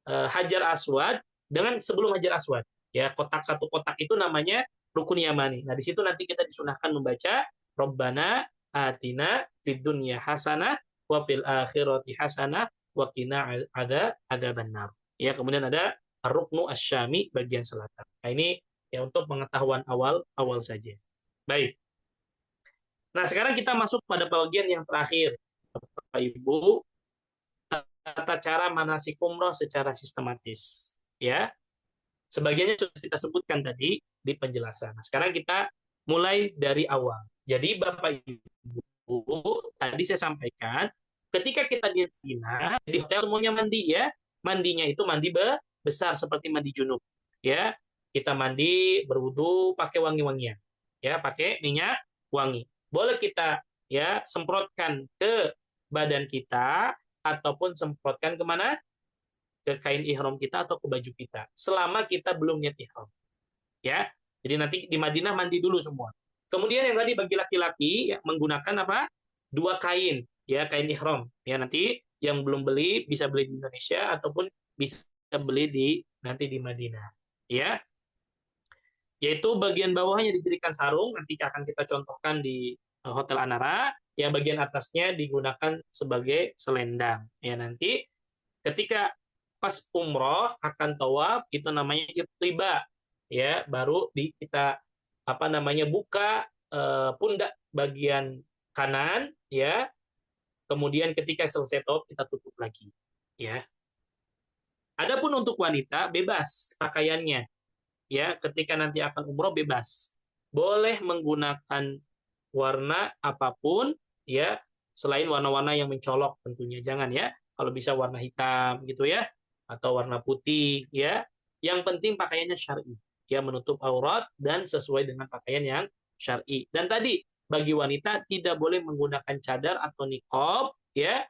Hajar Aswad dengan sebelum Hajar Aswad. Ya, satu kotak itu namanya rukun yamani. Nah, di situ nanti kita disunahkan membaca Rabbana atina fid dunya hasanah wa fil akhirati hasanah wa qina adzabannar. Ya, kemudian ada Ar-Ruknu Asy-Syami bagian selatan. Nah, ini ya untuk pengetahuan awal saja. Baik. Nah, sekarang kita masuk pada bagian yang terakhir, Bapak Ibu, tata cara manasik umroh secara sistematis. Ya, sebagiannya sudah kita sebutkan tadi di penjelasan. Nah, sekarang kita mulai dari awal. Jadi Bapak Ibu, tadi saya sampaikan, ketika kita di Madinah, di hotel semuanya mandi ya. Mandinya itu mandi besar seperti mandi junub. Ya, kita mandi berwudu pakai wangi-wangian. Ya, pakai minyak wangi. Boleh kita ya semprotkan ke badan kita ataupun semprotkan kemana? Ke kain ihram kita atau ke baju kita selama kita belum niat ihram ya. Jadi nanti di Madinah mandi dulu semua. Kemudian yang tadi bagi laki-laki ya, menggunakan apa? Dua kain ya, kain ihram ya. Nanti yang belum beli bisa beli di Indonesia ataupun bisa beli di nanti di Madinah ya. Yaitu bagian bawahnya diberikan sarung, nanti akan kita contohkan di Hotel Anara. Yang bagian atasnya digunakan sebagai selendang ya. Nanti ketika pas umroh akan tawaf itu namanya ittiba ya, baru kita apa namanya buka pundak bagian kanan ya, kemudian ketika selesai tawaf kita tutup lagi ya. Adapun untuk wanita bebas pakaiannya ya, ketika nanti akan umroh bebas boleh menggunakan warna apapun ya, selain warna-warna yang mencolok tentunya jangan ya. Kalau bisa warna hitam gitu ya, atau warna putih ya. Yang penting pakaiannya syar'i ya, menutup aurat dan sesuai dengan pakaian yang syar'i. Dan tadi bagi wanita tidak boleh menggunakan cadar atau niqab ya,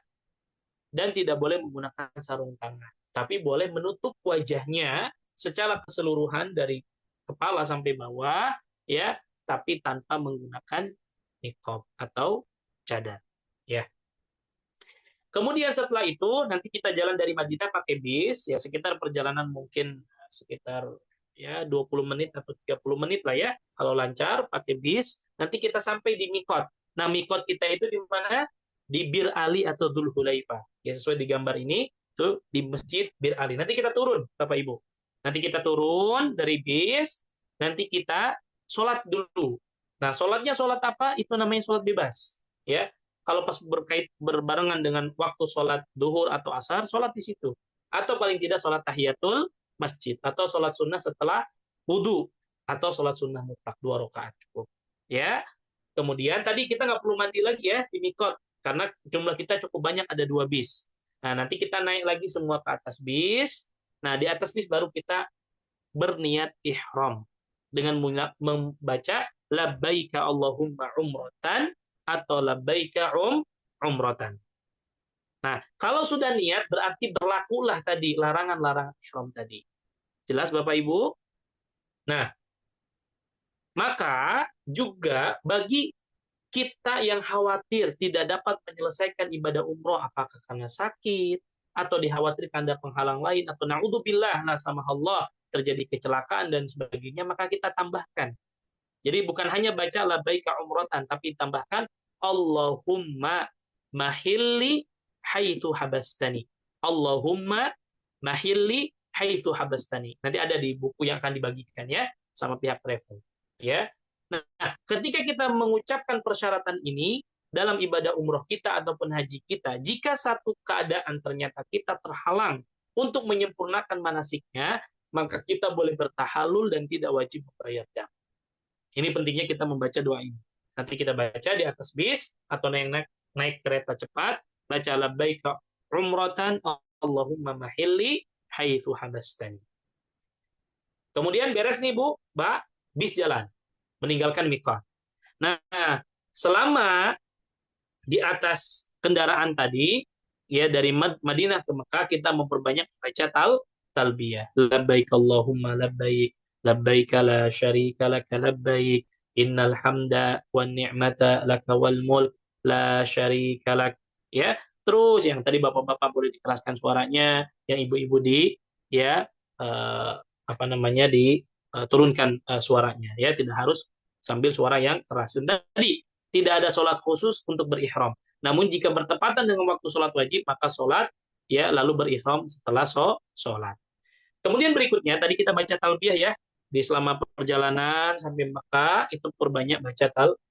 dan tidak boleh menggunakan sarung tangan. Tapi boleh menutup wajahnya secara keseluruhan dari kepala sampai bawah ya, tapi tanpa menggunakan niqab atau cadar ya. Kemudian setelah itu nanti kita jalan dari Madinah pakai bis ya, sekitar perjalanan mungkin sekitar ya 20 menit atau 30 menit lah ya kalau lancar pakai bis. Nanti kita sampai di Mikot. Nah, Mikot kita itu di mana? Di Bir Ali atau Dzul Hulaifah. Ya, sesuai di gambar ini itu di Masjid Bir Ali. Nanti kita turun Bapak Ibu. Nanti kita turun dari bis, nanti kita sholat dulu. Nah, sholatnya sholat apa? Itu namanya sholat bebas. Ya, kalau pas berbarengan dengan waktu sholat duhur atau asar, sholat di situ. Atau paling tidak sholat tahiyatul masjid. Atau sholat sunnah setelah wudhu. Atau sholat sunnah mutlak 2 rakaat cukup. Ya. Kemudian tadi kita nggak perlu mandi lagi ya di mikot. Karena jumlah kita cukup banyak, ada 2 bis. Nah, nanti kita naik lagi semua ke atas bis. Nah, di atas bis baru kita berniat ihram dengan membaca labbaika Allahumma umratan atau labbaika umratan. Nah, kalau sudah niat berarti berlakulah tadi larangan-larangan ihram tadi. Jelas Bapak Ibu? Nah, maka juga bagi kita yang khawatir tidak dapat menyelesaikan ibadah umroh apakah karena sakit atau dikhawatirkan ada penghalang lain atau naudzubillah la sama Allah terjadi kecelakaan dan sebagainya, maka kita tambahkan. Jadi bukan hanya baca labbaika umratan, tapi tambahkan Allahumma mahilli haitsu habastani. Allahumma mahilli haitsu habastani. Nanti ada di buku yang akan dibagikan ya sama pihak travel. Ya. Nah, ketika kita mengucapkan persyaratan ini dalam ibadah umroh kita ataupun haji kita, jika satu keadaan ternyata kita terhalang untuk menyempurnakan manasiknya, maka kita boleh bertahalul dan tidak wajib membayar dam. Ini pentingnya kita membaca doa ini. Nanti kita baca di atas bis atau naik kereta cepat, baca labbaika umratan Allahumma mahilli haitsu habastani. Kemudian beres nih Bu, Mbak, bis jalan, meninggalkan mikot. Nah, selama di atas kendaraan tadi, ya dari Madinah ke Mekah, kita memperbanyak baca talbiyah. Labbaik Allahumma labbaik, labbaik la syarika laka labbaik, innal hamda wan ni'mata laka wal mulk la syarika lak. Ya, terus yang tadi bapak-bapak boleh dikeraskan suaranya, yang ibu-ibu di ya apa namanya turunkan suaranya, ya tidak harus sambil suara yang keras. Dan tadi tidak ada sholat khusus untuk berihram. Namun jika bertepatan dengan waktu sholat wajib, maka sholat ya lalu berihram setelah sholat. Kemudian berikutnya tadi kita baca talbiyah ya, di selama perjalanan sampai Mekah itu perbanyak baca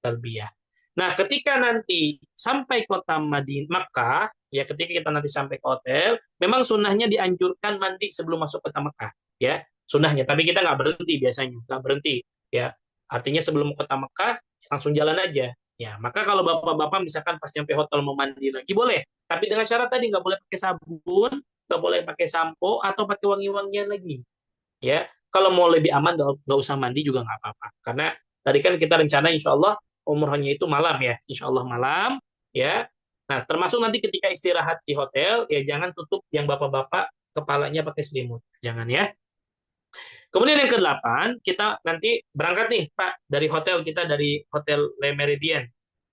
talbiyah. Nah, ketika nanti sampai kota Madinah Mekah, ya ketika kita nanti sampai ke hotel, memang sunnahnya dianjurkan mandi sebelum masuk kota Mekah, ya sunnahnya. Tapi kita nggak berhenti biasanya, nggak berhenti, ya. Artinya sebelum kota Mekah langsung jalan aja. Ya, maka kalau bapak-bapak misalkan pas nyampe hotel mau mandi lagi boleh, tapi dengan syarat tadi nggak boleh pakai sabun, nggak boleh pakai sampo atau pakai wangi-wangian lagi, ya. Kalau mau lebih aman nggak usah mandi juga nggak apa-apa, karena tadi kan kita rencana insya Allah umrohnya itu malam ya, insya Allah malam, ya. Nah, termasuk nanti ketika istirahat di hotel ya jangan tutup yang bapak-bapak kepalanya pakai selimut, jangan ya. Kemudian yang kedelapan, kita nanti berangkat nih Pak dari hotel kita, dari hotel Le Meridien,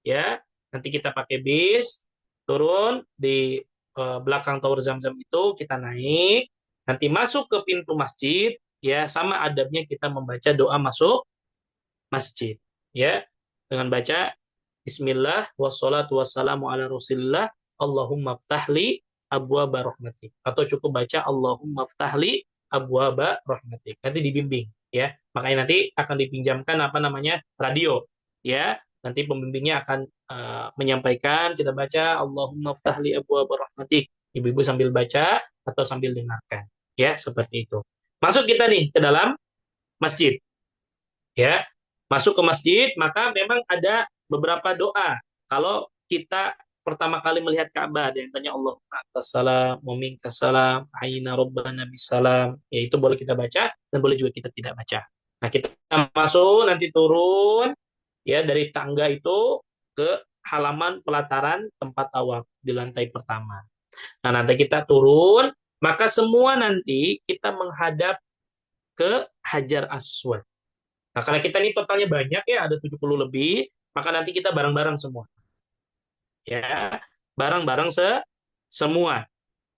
ya. Nanti kita pakai bis turun di belakang Tower Zamzam itu, kita naik, nanti masuk ke pintu masjid, ya sama adabnya kita membaca doa masuk masjid, ya dengan baca Bismillah wassalatu wassalamu ala Rasulillah Allahumma ftahli abwaba rahmatik, atau cukup baca Allahumma ftahli abwaba rahmatik. Nanti dibimbing, ya. Makanya nanti akan dipinjamkan apa namanya radio, ya. Nanti pembimbingnya akan menyampaikan, kita baca Allahumma ftahli abwaba rahmatik. Ibu-ibu sambil baca atau sambil dengarkan, ya seperti itu. Masuk kita nih ke dalam masjid, ya. Masuk ke masjid, maka memang ada beberapa doa. Kalau kita pertama kali melihat Ka'bah, ada yang tanya Allah salam, waminkas salam, aina rabbana bisalam, ya itu boleh kita baca dan boleh juga kita tidak baca. Nah, kita masuk nanti turun ya dari tangga itu ke halaman pelataran tempat tawaf di lantai pertama. Nah, nanti kita turun, maka semua nanti kita menghadap ke Hajar Aswad. Nah, karena kita ini totalnya banyak ya, ada 70 lebih, maka nanti kita bareng-bareng semua. Ya, bareng-bareng semua.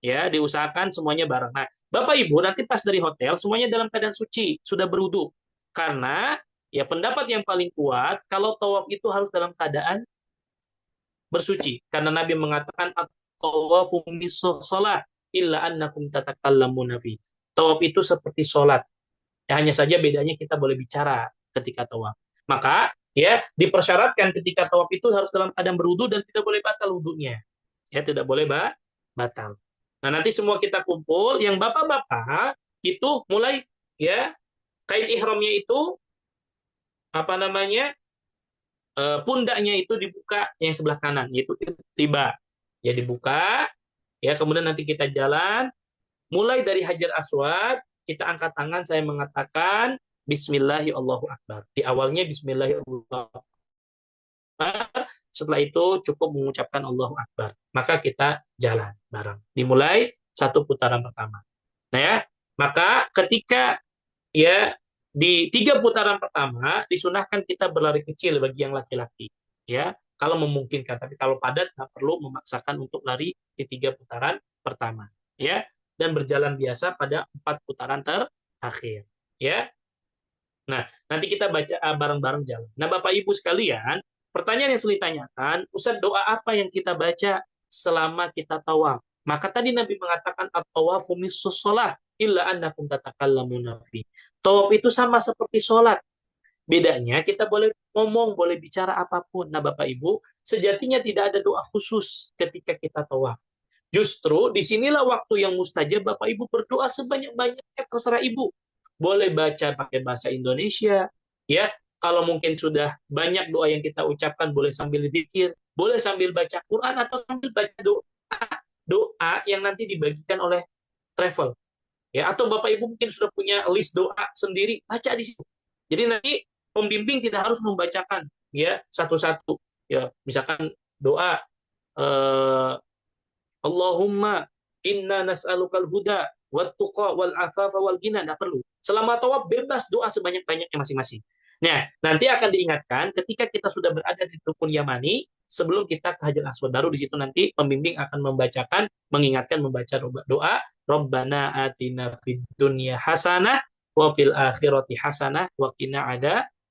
Ya, diusahakan semuanya bareng. Nah, Bapak Ibu nanti pas dari hotel semuanya dalam keadaan suci, sudah berwudu. Karena ya pendapat yang paling kuat kalau tawaf itu harus dalam keadaan bersuci. Karena Nabi mengatakan at-tawafu misosalah illa annakum tatakallamuna fi. Tawaf itu seperti sholat. Ya, hanya saja bedanya kita boleh bicara ketika tawaf. Maka ya dipersyaratkan ketika tawaf itu harus dalam keadaan berwudu dan tidak boleh batal wudunya. Ya tidak boleh batal. Nah, nanti semua kita kumpul, yang bapak-bapak itu mulai ya kain ihramnya itu apa namanya? Pundaknya itu dibuka yang sebelah kanan, yaitu tiba. Ya dibuka, ya kemudian nanti kita jalan mulai dari Hajar Aswad, kita angkat tangan, saya mengatakan Bismillahi Allahu Akbar. Di awalnya Bismillahi Allahu Akbar, setelah itu cukup mengucapkan Allahu Akbar. Maka kita jalan bareng. Dimulai satu putaran pertama. Nah ya, maka ketika ya di 3 putaran pertama disunahkan kita berlari kecil bagi yang laki-laki. Ya, kalau memungkinkan. Tapi kalau padat nggak perlu memaksakan untuk lari di 3 putaran pertama. Ya, dan berjalan biasa pada 4 putaran terakhir. Ya, nah nanti kita baca bareng-bareng jalan. Nah Bapak Ibu sekalian, pertanyaan yang sering ditanyakan, Ustaz doa apa yang kita baca selama kita tawaf? Maka tadi Nabi mengatakan at-tawafu missus shalah illa annakum tatakallamuna fi. Tawaf itu sama seperti sholat. Bedanya kita boleh ngomong, boleh bicara apapun. Nah Bapak Ibu, sejatinya tidak ada doa khusus ketika kita tawaf. Justru disinilah waktu yang mustajab Bapak Ibu berdoa sebanyak-banyaknya, terserah Ibu. Boleh baca pakai bahasa Indonesia, ya. Kalau mungkin sudah banyak doa yang kita ucapkan, boleh sambil zikir, boleh sambil baca Quran atau sambil baca doa yang nanti dibagikan oleh travel. Ya, atau Bapak Ibu mungkin sudah punya list doa sendiri, baca di situ. Jadi nanti pembimbing tidak harus membacakan ya satu-satu. Ya, misalkan doa Allahumma inna nas'alukal huda wat tuqa wal afafa wal ghina, enggak perlu. Selama tawaf bebas doa sebanyak-banyaknya masing-masing. Nah, nanti akan diingatkan ketika kita sudah berada di Rukun Yamani sebelum kita ke Hajar Aswad, baru di situ nanti pembimbing akan mengingatkan membaca doa Rabbana atina fid dunya hasanah wa fil akhirati hasanah wa qina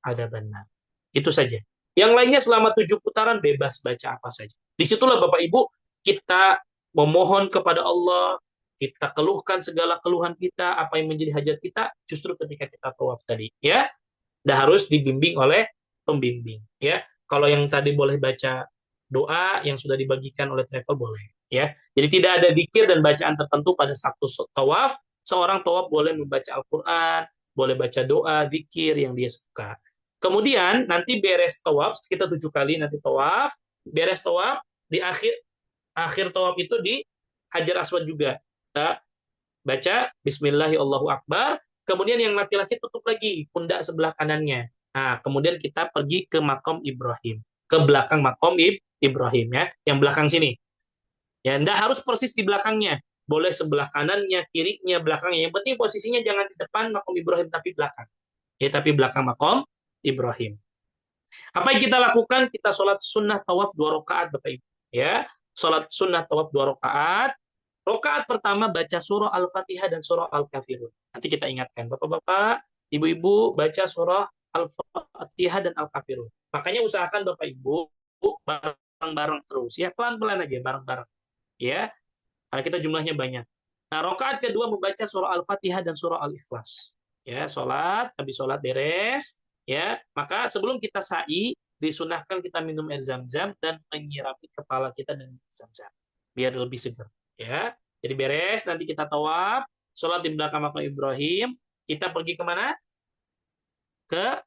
adzabannar. Itu saja. Yang lainnya selama 7 putaran bebas baca apa saja. Disitulah Bapak Ibu kita memohon kepada Allah, kita keluhkan segala keluhan kita, apa yang menjadi hajat kita, justru ketika kita tawaf tadi, ya. Dan harus dibimbing oleh pembimbing, ya. Kalau yang tadi boleh baca doa yang sudah dibagikan oleh travel boleh, ya. Jadi tidak ada zikir dan bacaan tertentu pada satu tawaf. Seorang tawaf boleh membaca Al-Qur'an, boleh baca doa, zikir yang dia suka. Kemudian nanti beres tawaf, kita 7 kali nanti tawaf, beres tawaf di akhir akhir tawaf itu di Hajar Aswad juga. Kita baca Bismillahirrahmanirrahim. Kemudian yang laki-laki tutup lagi pundak sebelah kanannya. Nah, kemudian kita pergi ke makom Ibrahim, ke belakang makom Ibrahim, ya, yang belakang sini. Ya, enggak harus persis di belakangnya. Boleh sebelah kanannya, kirinya, belakangnya. Yang penting posisinya jangan di depan makom Ibrahim tapi belakang. Ya, tapi belakang makom Ibrahim. Apa yang kita lakukan? Kita sholat sunnah tawaf 2 rakaat, Bapak Ibu. Ya, sholat sunnah tawaf 2 rakaat. Rakaat pertama baca surah Al-Fatihah dan surah Al-Kafirun. Nanti kita ingatkan, Bapak-bapak, Ibu-ibu baca surah Al-Fatihah dan Al-Kafirun. Makanya usahakan Bapak Ibu bareng-bareng terus, ya, pelan-pelan aja bareng-bareng, ya. Karena kita jumlahnya banyak. Nah, rakaat kedua membaca surah Al-Fatihah dan surah Al-Ikhlas. Ya, habis sholat beres, ya. Maka sebelum kita sa'i, disunahkan kita minum air zam-zam dan menyirapi kepala kita dengan air zam-zam biar lebih segar, ya. Jadi beres, nanti kita tawaf, sholat di belakang makam Ibrahim, kita pergi kemana? Ke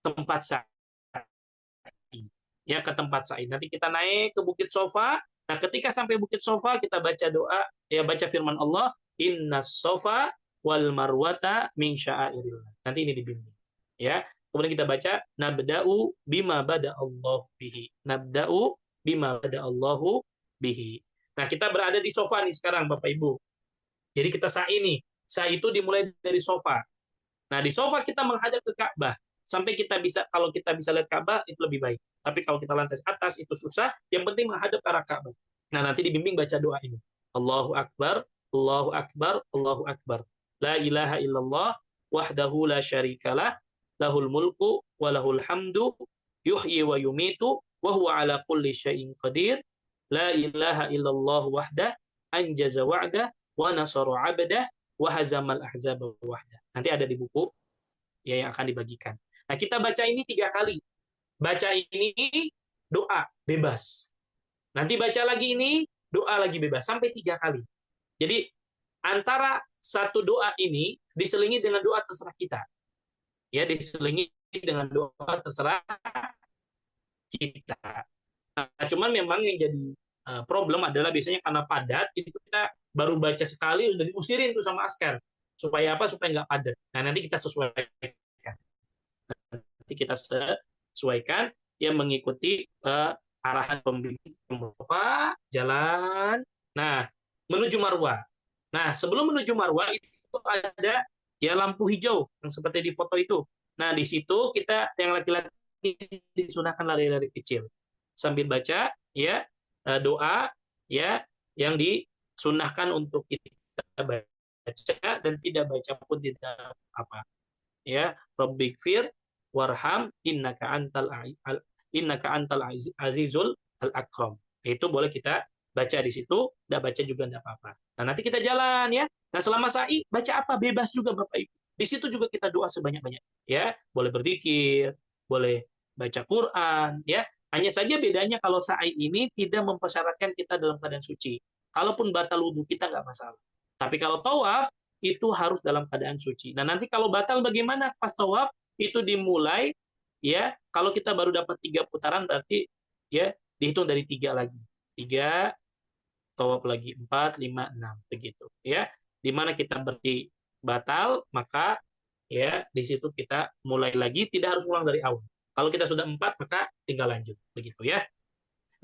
tempat sa'i. Ya, ke tempat sa'i. Nanti kita naik ke Bukit Sofa. Nah, ketika sampai Bukit Sofa, kita baca doa, ya, baca firman Allah, Innas Sofa wal Marwata min sya'airillah. Nanti ini dibimbing. Ya. Kemudian kita baca nabda'u bima bada Allah bihi. Nabda'u bima bada Allahu bihi. Nah, kita berada di sofa nih sekarang Bapak Ibu. Jadi kita sa'i nih. Sa'i itu dimulai dari sofa. Nah, di sofa kita menghadap ke Ka'bah. Sampai kalau kita bisa lihat Ka'bah, itu lebih baik. Tapi kalau kita lantai atas, itu susah. Yang penting menghadap ke arah Ka'bah. Nah, nanti dibimbing baca doa ini. Allahu Akbar, Allahu Akbar, Allahu Akbar. La ilaha illallah, wahdahu la syarikalah, lahul mulku, wa lahul hamdu, yuhyi wa yumitu, wa huwa ala kulli syai'in qadir. La ilaha illallah wahdah, anjaza wa'dah, wa nasaru abdah, wa hazamal ahzaba wahdah. Nanti ada di buku, ya, yang akan dibagikan. Nah, kita baca ini 3 kali. Baca ini doa bebas. Nanti baca lagi ini doa lagi bebas sampai 3 kali. Jadi antara satu doa ini diselingi dengan doa terserah kita. Ya, diselingi dengan doa terserah kita. Nah, cuman memang yang jadi problem adalah biasanya karena padat, itu kita baru baca sekali udah diusirin tuh sama askar. Supaya apa? Supaya nggak padat. Nah, nanti kita sesuaikan. Nanti kita sesuaikan yang mengikuti arahan pembimbing jalan. Nah, menuju Marwah. Nah, sebelum menuju Marwah itu ada, ya, lampu hijau yang seperti di foto itu. Nah, di situ kita yang laki-laki disunahkan lari-lari kecil sambil baca, ya, doa, ya, yang disunahkan untuk kita baca dan tidak baca pun tidak apa. Ya, Rabbikfir warham innaka antal azizul al akram. Itu boleh kita baca di situ, tidak baca juga tidak apa-apa. Nah, nanti kita jalan, ya. Nah, selama sa'i baca apa? Bebas juga Bapak Ibu. Di situ juga kita doa sebanyak-banyak, ya. Boleh berzikir, boleh baca Quran, ya. Hanya saja bedanya kalau sa'i ini tidak mempersyaratkan kita dalam keadaan suci. Kalaupun batal wudhu kita nggak masalah. Tapi kalau tawaf itu harus dalam keadaan suci. Nah, nanti kalau batal bagaimana pas tawaf? Itu dimulai, ya, kalau kita baru dapat 3 putaran berarti, ya, dihitung dari 3 lagi. 3, tawaf lagi 4, 5, 6 begitu, ya. Di mana kita berarti batal, maka, ya, di situ kita mulai lagi, tidak harus ulang dari awal. Kalau kita sudah 4 maka tinggal lanjut begitu, ya.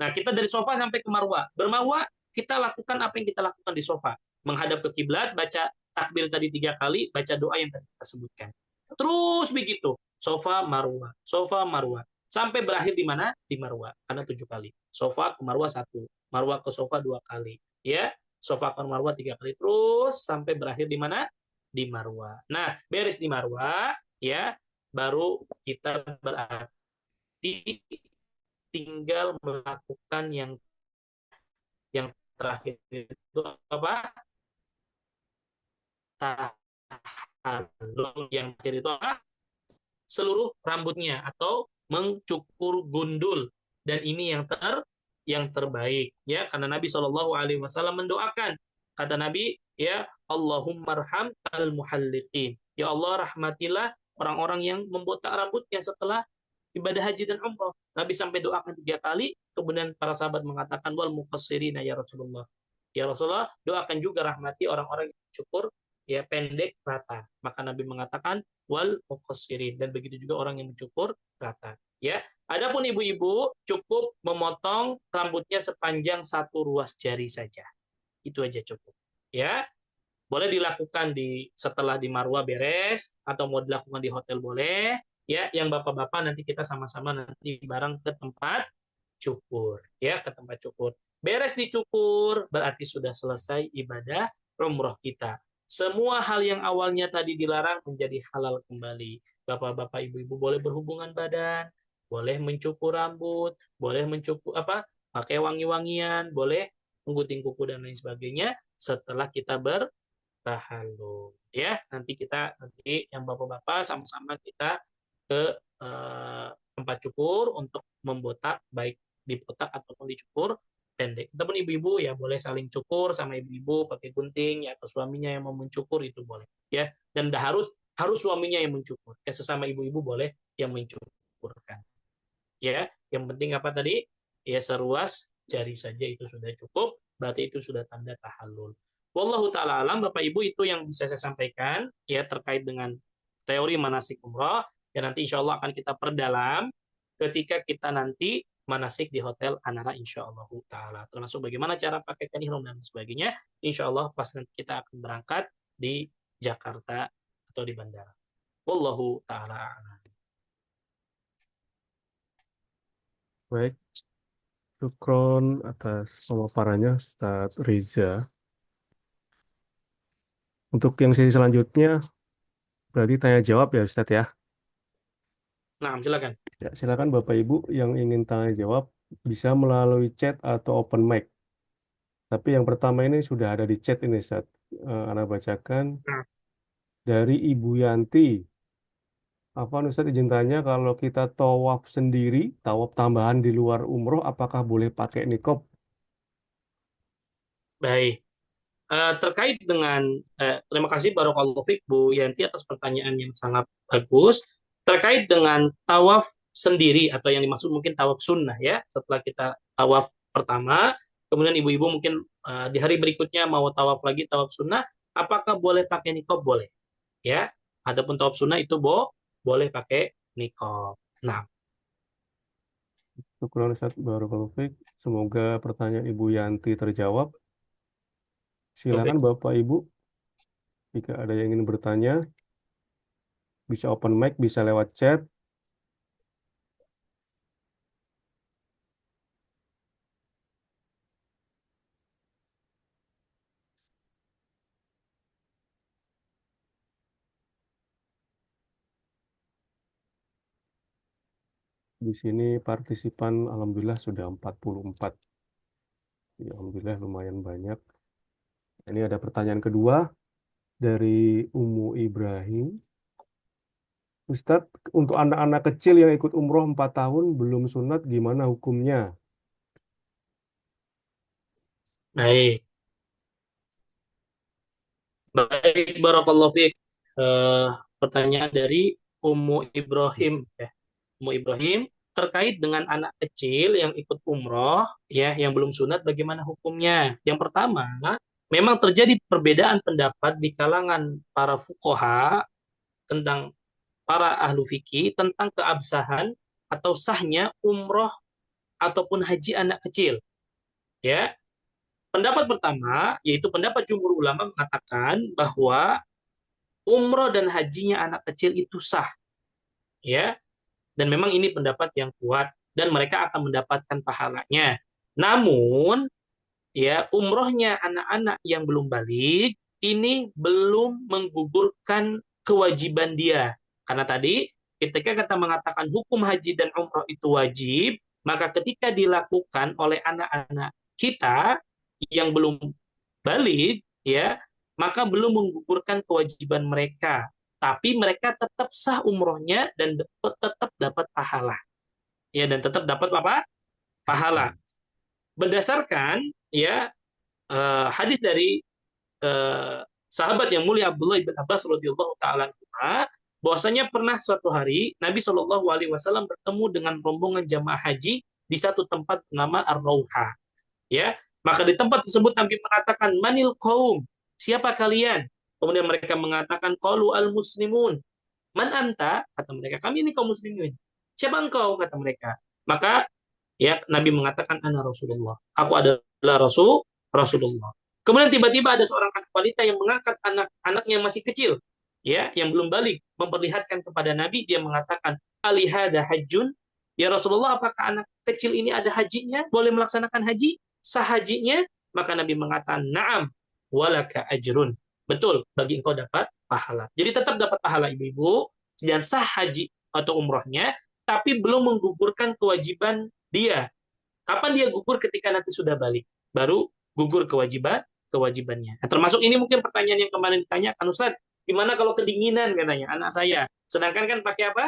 Nah, kita dari sofa sampai ke Marwah. Bermarwah kita lakukan apa yang kita lakukan di sofa. Menghadap ke kiblat, baca takbir tadi 3 kali, baca doa yang tadi kita sebutkan. Terus begitu, sofa Marwah, sofa Marwah, sampai berakhir di mana? Di Marwah, karena 7 kali. Sofa ke Marwah 1, Marwah ke sofa 2 kali, ya, sofa ke Marwah 3 kali, terus sampai berakhir di mana? di Marwa. Nah, beres di Marwa, ya, baru kita berarti tinggal melakukan yang terakhir itu apa? Tahallul. Yang terakhir itu apa? Seluruh rambutnya atau mencukur gundul. Dan ini yang terbaik, ya, karena Nabi Shallallahu Alaihi Wasallam mendoakan, kata Nabi, ya, Allahummarham al muhalliqin, ya Allah rahmatilah orang-orang yang membotak rambutnya setelah ibadah haji dan umrah. Nabi sampai doakan 3 kali, kemudian para sahabat mengatakan wal muqassirina ya Rasulullah. Ya Rasulullah, doakan juga rahmati orang-orang yang cukur ya pendek rata. Maka Nabi mengatakan wal muqassirin, dan begitu juga orang yang mencukur rata. Ya, adapun ibu-ibu cukup memotong rambutnya sepanjang 1 ruas jari saja. Itu aja cukup. Ya, boleh dilakukan setelah di Marwa beres atau mau dilakukan di hotel boleh. Ya, yang bapak-bapak nanti kita sama-sama nanti bareng ke tempat cukur, ya, ke tempat cukur. Beres dicukur berarti sudah selesai ibadah umroh kita. Semua hal yang awalnya tadi dilarang menjadi halal kembali. Bapak-bapak, ibu-ibu boleh berhubungan badan, boleh mencukur rambut, boleh mencukur apa? Pakai wangi-wangian, boleh menggunting kuku dan lain sebagainya setelah kita bertahalul. Ya, nanti yang bapak-bapak sama-sama kita ke tempat cukur untuk membotak, baik dibotak ataupun dicukur pendek. Ataupun ibu-ibu ya boleh saling cukur sama ibu-ibu pakai gunting ya, atau suaminya yang mau mencukur itu boleh, ya. Dan harus suaminya yang mencukur. Ya, sesama ibu-ibu boleh yang mencukurkan. Ya, yang penting apa tadi? Ya, seruas jari saja itu sudah cukup, berarti itu sudah tanda tahallul. Wallahu taala alam, Bapak Ibu, itu yang bisa saya sampaikan ya terkait dengan teori manasik umrah. Ya, nanti insya Allah akan kita perdalam ketika kita nanti manasik di Hotel Anara insya Allah taala. Termasuk bagaimana cara pakaikan ihram dan sebagainya. Insya Allah pas nanti kita akan berangkat di Jakarta atau di bandara. Wallahu taala. Baik, syukron atas pemaparannya Ustaz Reza. Untuk yang sesi selanjutnya, berarti tanya jawab ya Ustaz ya. Nah, silakan. Ya, silakan Bapak Ibu yang ingin tanya jawab bisa melalui chat atau open mic. Tapi yang pertama ini sudah ada di chat ini Ustaz. Ana bacakan Nah, dari Ibu Yanti. Apa Ustaz izin tanya, kalau kita tawaf sendiri, tawaf tambahan di luar umroh, apakah boleh pakai niqab? baik. Terkait dengan terima kasih Barakallahu Fik Bu Yanti atas pertanyaan yang sangat bagus terkait dengan tawaf sendiri atau yang dimaksud mungkin tawaf sunnah, ya, setelah kita tawaf pertama kemudian ibu-ibu mungkin di hari berikutnya mau tawaf lagi tawaf sunnah, apakah boleh pakai niqab? Boleh, ya. Adapun tawaf sunnah itu boleh pakai niqab. Nah, Syukur Ustaz Barakallahu Fiik. Semoga pertanyaan Ibu Yanti terjawab. Silakan Bapak Ibu, jika ada yang ingin bertanya, bisa open mic, bisa lewat chat. Di sini partisipan Alhamdulillah sudah 44. Ya, Alhamdulillah lumayan banyak. Ini ada pertanyaan kedua dari Umu Ibrahim. Ustadz, untuk anak-anak kecil yang ikut umroh 4 tahun belum sunat, gimana hukumnya? baik. Baik, Barakallahu Fiik. Eh, Pertanyaan dari Ummu Ibrahim, ya. Ummu Ibrahim terkait dengan anak kecil yang ikut umroh, ya, yang belum sunat, bagaimana hukumnya? Yang pertama, memang terjadi perbedaan pendapat di kalangan para fuqaha tentang para ahlu fikih tentang keabsahan atau sahnya umroh ataupun haji anak kecil, ya. Pendapat pertama, yaitu pendapat jumhur ulama mengatakan bahwa umroh dan hajinya anak kecil itu sah, ya, dan memang ini pendapat yang kuat dan mereka akan mendapatkan pahalanya. Namun ya, umrohnya anak-anak yang belum balik ini belum menggugurkan kewajiban dia. Karena tadi ketika kita mengatakan hukum haji dan umroh itu wajib, maka ketika dilakukan oleh anak-anak kita yang belum balik, ya, maka belum menggugurkan kewajiban mereka. Tapi mereka tetap sah umrohnya dan tetap dapat pahala. Ya, dan tetap dapat apa? Pahala. Berdasarkan ya hadis dari sahabat yang mulia Abdullah bin Abbas radhiyallahu taala bahwasanya pernah suatu hari Nabi Shallallahu alaihi wasallam bertemu dengan rombongan jamaah haji di satu tempat bernama Ar-Rauha, ya. Maka di tempat tersebut Nabi mengatakan, "Manil qaum?" Siapa kalian? Kemudian mereka mengatakan, "Qalu al-muslimun." "Man anta?" Kata mereka, "Kami ini kaum muslimin." "Siapa engkau?" Kata mereka. Maka ya Nabi mengatakan, "Ana Rasulullah." Aku adalah Rasulullah. Kemudian tiba-tiba ada seorang anak wanita yang mengangkat anak-anaknya yang masih kecil, ya, yang belum balik, memperlihatkan kepada Nabi. Dia mengatakan, "Alihada hajjun?" Ya Rasulullah, apakah anak kecil ini ada hajinya? Boleh melaksanakan haji? Sah hajinya? Maka Nabi mengatakan, "Na'am, walaka ajrun." Betul, bagi engkau dapat pahala. Jadi tetap dapat pahala ibu-ibu, dan sah haji atau umrohnya, tapi belum menggugurkan kewajiban dia. Kapan dia gugur? Ketika nanti sudah balik. Baru gugur kewajibannya. Nah, termasuk ini mungkin pertanyaan yang kemarin ditanyakan, Ustaz, gimana kalau kedinginan katanya anak saya. Sedangkan kan pakai apa?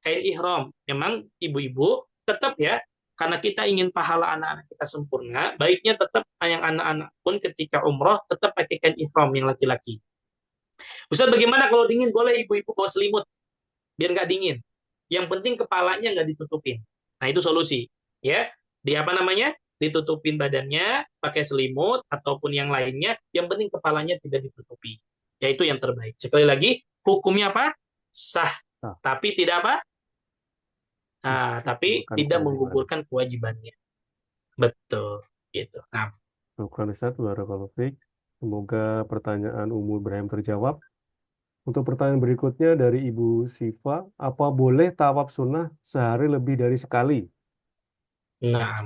Kain ihram. Memang ibu-ibu tetap ya, karena kita ingin pahala anak-anak kita sempurna, baiknya tetap yang anak-anak pun ketika umroh tetap pakai kain ihram yang laki-laki. Ustaz, bagaimana kalau dingin? Boleh ibu-ibu bawa selimut biar nggak dingin. Yang penting kepalanya nggak ditutupin. Nah, itu solusi. Ya, di apa namanya? Ditutupin badannya pakai selimut ataupun yang lainnya. Yang penting kepalanya tidak ditutupi. Yaitu yang terbaik. Sekali lagi, hukumnya apa? Sah. Nah, Tapi tidak apa? Tapi bukan tidak kewajiban. menggugurkan kewajibannya. Betul. Gitu. Nah, Bukan Ustaz, barakallahu fiik. Semoga pertanyaan Umu Ibrahim terjawab. Untuk pertanyaan berikutnya dari Ibu Siva, apa boleh tawaf sunnah sehari lebih dari sekali? nah.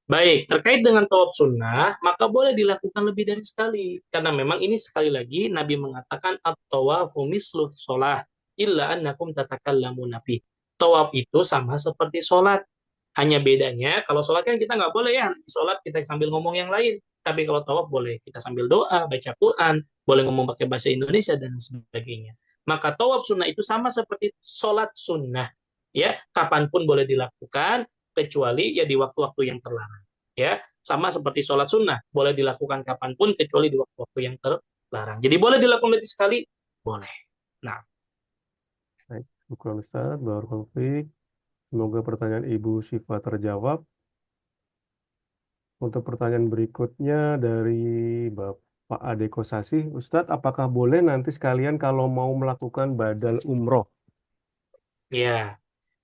Baik, terkait dengan tawaf sunnah, maka boleh dilakukan lebih dari sekali. Karena memang ini sekali lagi Nabi mengatakan at-tawafu mislu sholah illa annakum tatakallamuna fi. Tawaf itu sama seperti sholat. Hanya bedanya, kalau sholat kan kita nggak boleh ya, sholat kita sambil ngomong yang lain. Tapi kalau tawaf boleh kita sambil doa, baca Quran, boleh ngomong pakai bahasa Indonesia dan sebagainya. Maka tawaf sunnah itu sama seperti sholat sunnah. Ya, kapanpun boleh dilakukan, kecuali ya di waktu-waktu yang terlarang. Ya, sama seperti sholat sunnah, boleh dilakukan kapanpun kecuali di waktu-waktu yang terlarang. Jadi boleh dilakukan lebih sekali, boleh. Nah, Baik, bukan Ustaz, barakallahu fiik. Semoga pertanyaan Ibu Siva terjawab. Untuk pertanyaan berikutnya dari Bapak Ade Kosasih, Ustadz, apakah boleh nanti sekalian kalau mau melakukan badal umroh? ya,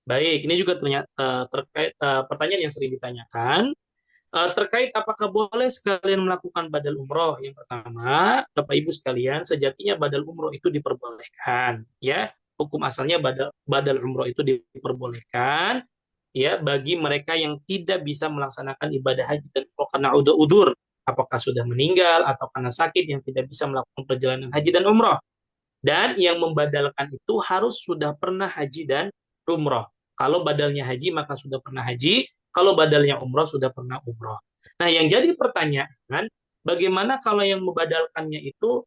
baik. Ini juga ternyata terkait pertanyaan yang sering ditanyakan. Terkait apakah boleh sekalian melakukan badal umroh? Yang pertama, Bapak Ibu sekalian, sejatinya badal umroh itu diperbolehkan, ya. Hukum asalnya badal umroh itu diperbolehkan, ya, bagi mereka yang tidak bisa melaksanakan ibadah haji dan umroh karena udur, apakah sudah meninggal atau karena sakit yang tidak bisa melakukan perjalanan haji dan umroh. Dan yang membadalkan itu harus sudah pernah haji dan umroh. Kalau badalnya haji maka sudah pernah haji, kalau badalnya umroh sudah pernah umroh. Nah, yang jadi pertanyaan, bagaimana kalau yang membadalkannya itu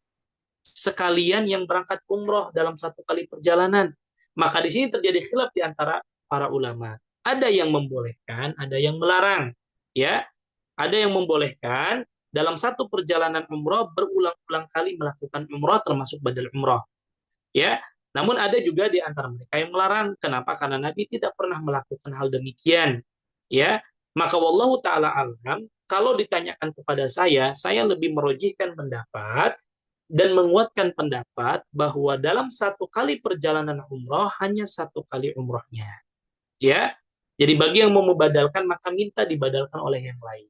sekalian yang berangkat umroh dalam satu kali perjalanan? Maka di sini terjadi khilaf di antara para ulama. Ada yang membolehkan, ada yang melarang. Ya, ada yang membolehkan dalam satu perjalanan umroh berulang-ulang kali melakukan umroh termasuk badal umroh. Ya, namun ada juga di antara mereka yang melarang. Kenapa? Karena Nabi tidak pernah melakukan hal demikian. Ya, maka wallahu taala alam, kalau ditanyakan kepada saya lebih merojihkan pendapat dan menguatkan pendapat bahwa dalam satu kali perjalanan umroh hanya satu kali umrohnya. Ya, jadi bagi yang mau membadalkan maka minta dibadalkan oleh yang lain.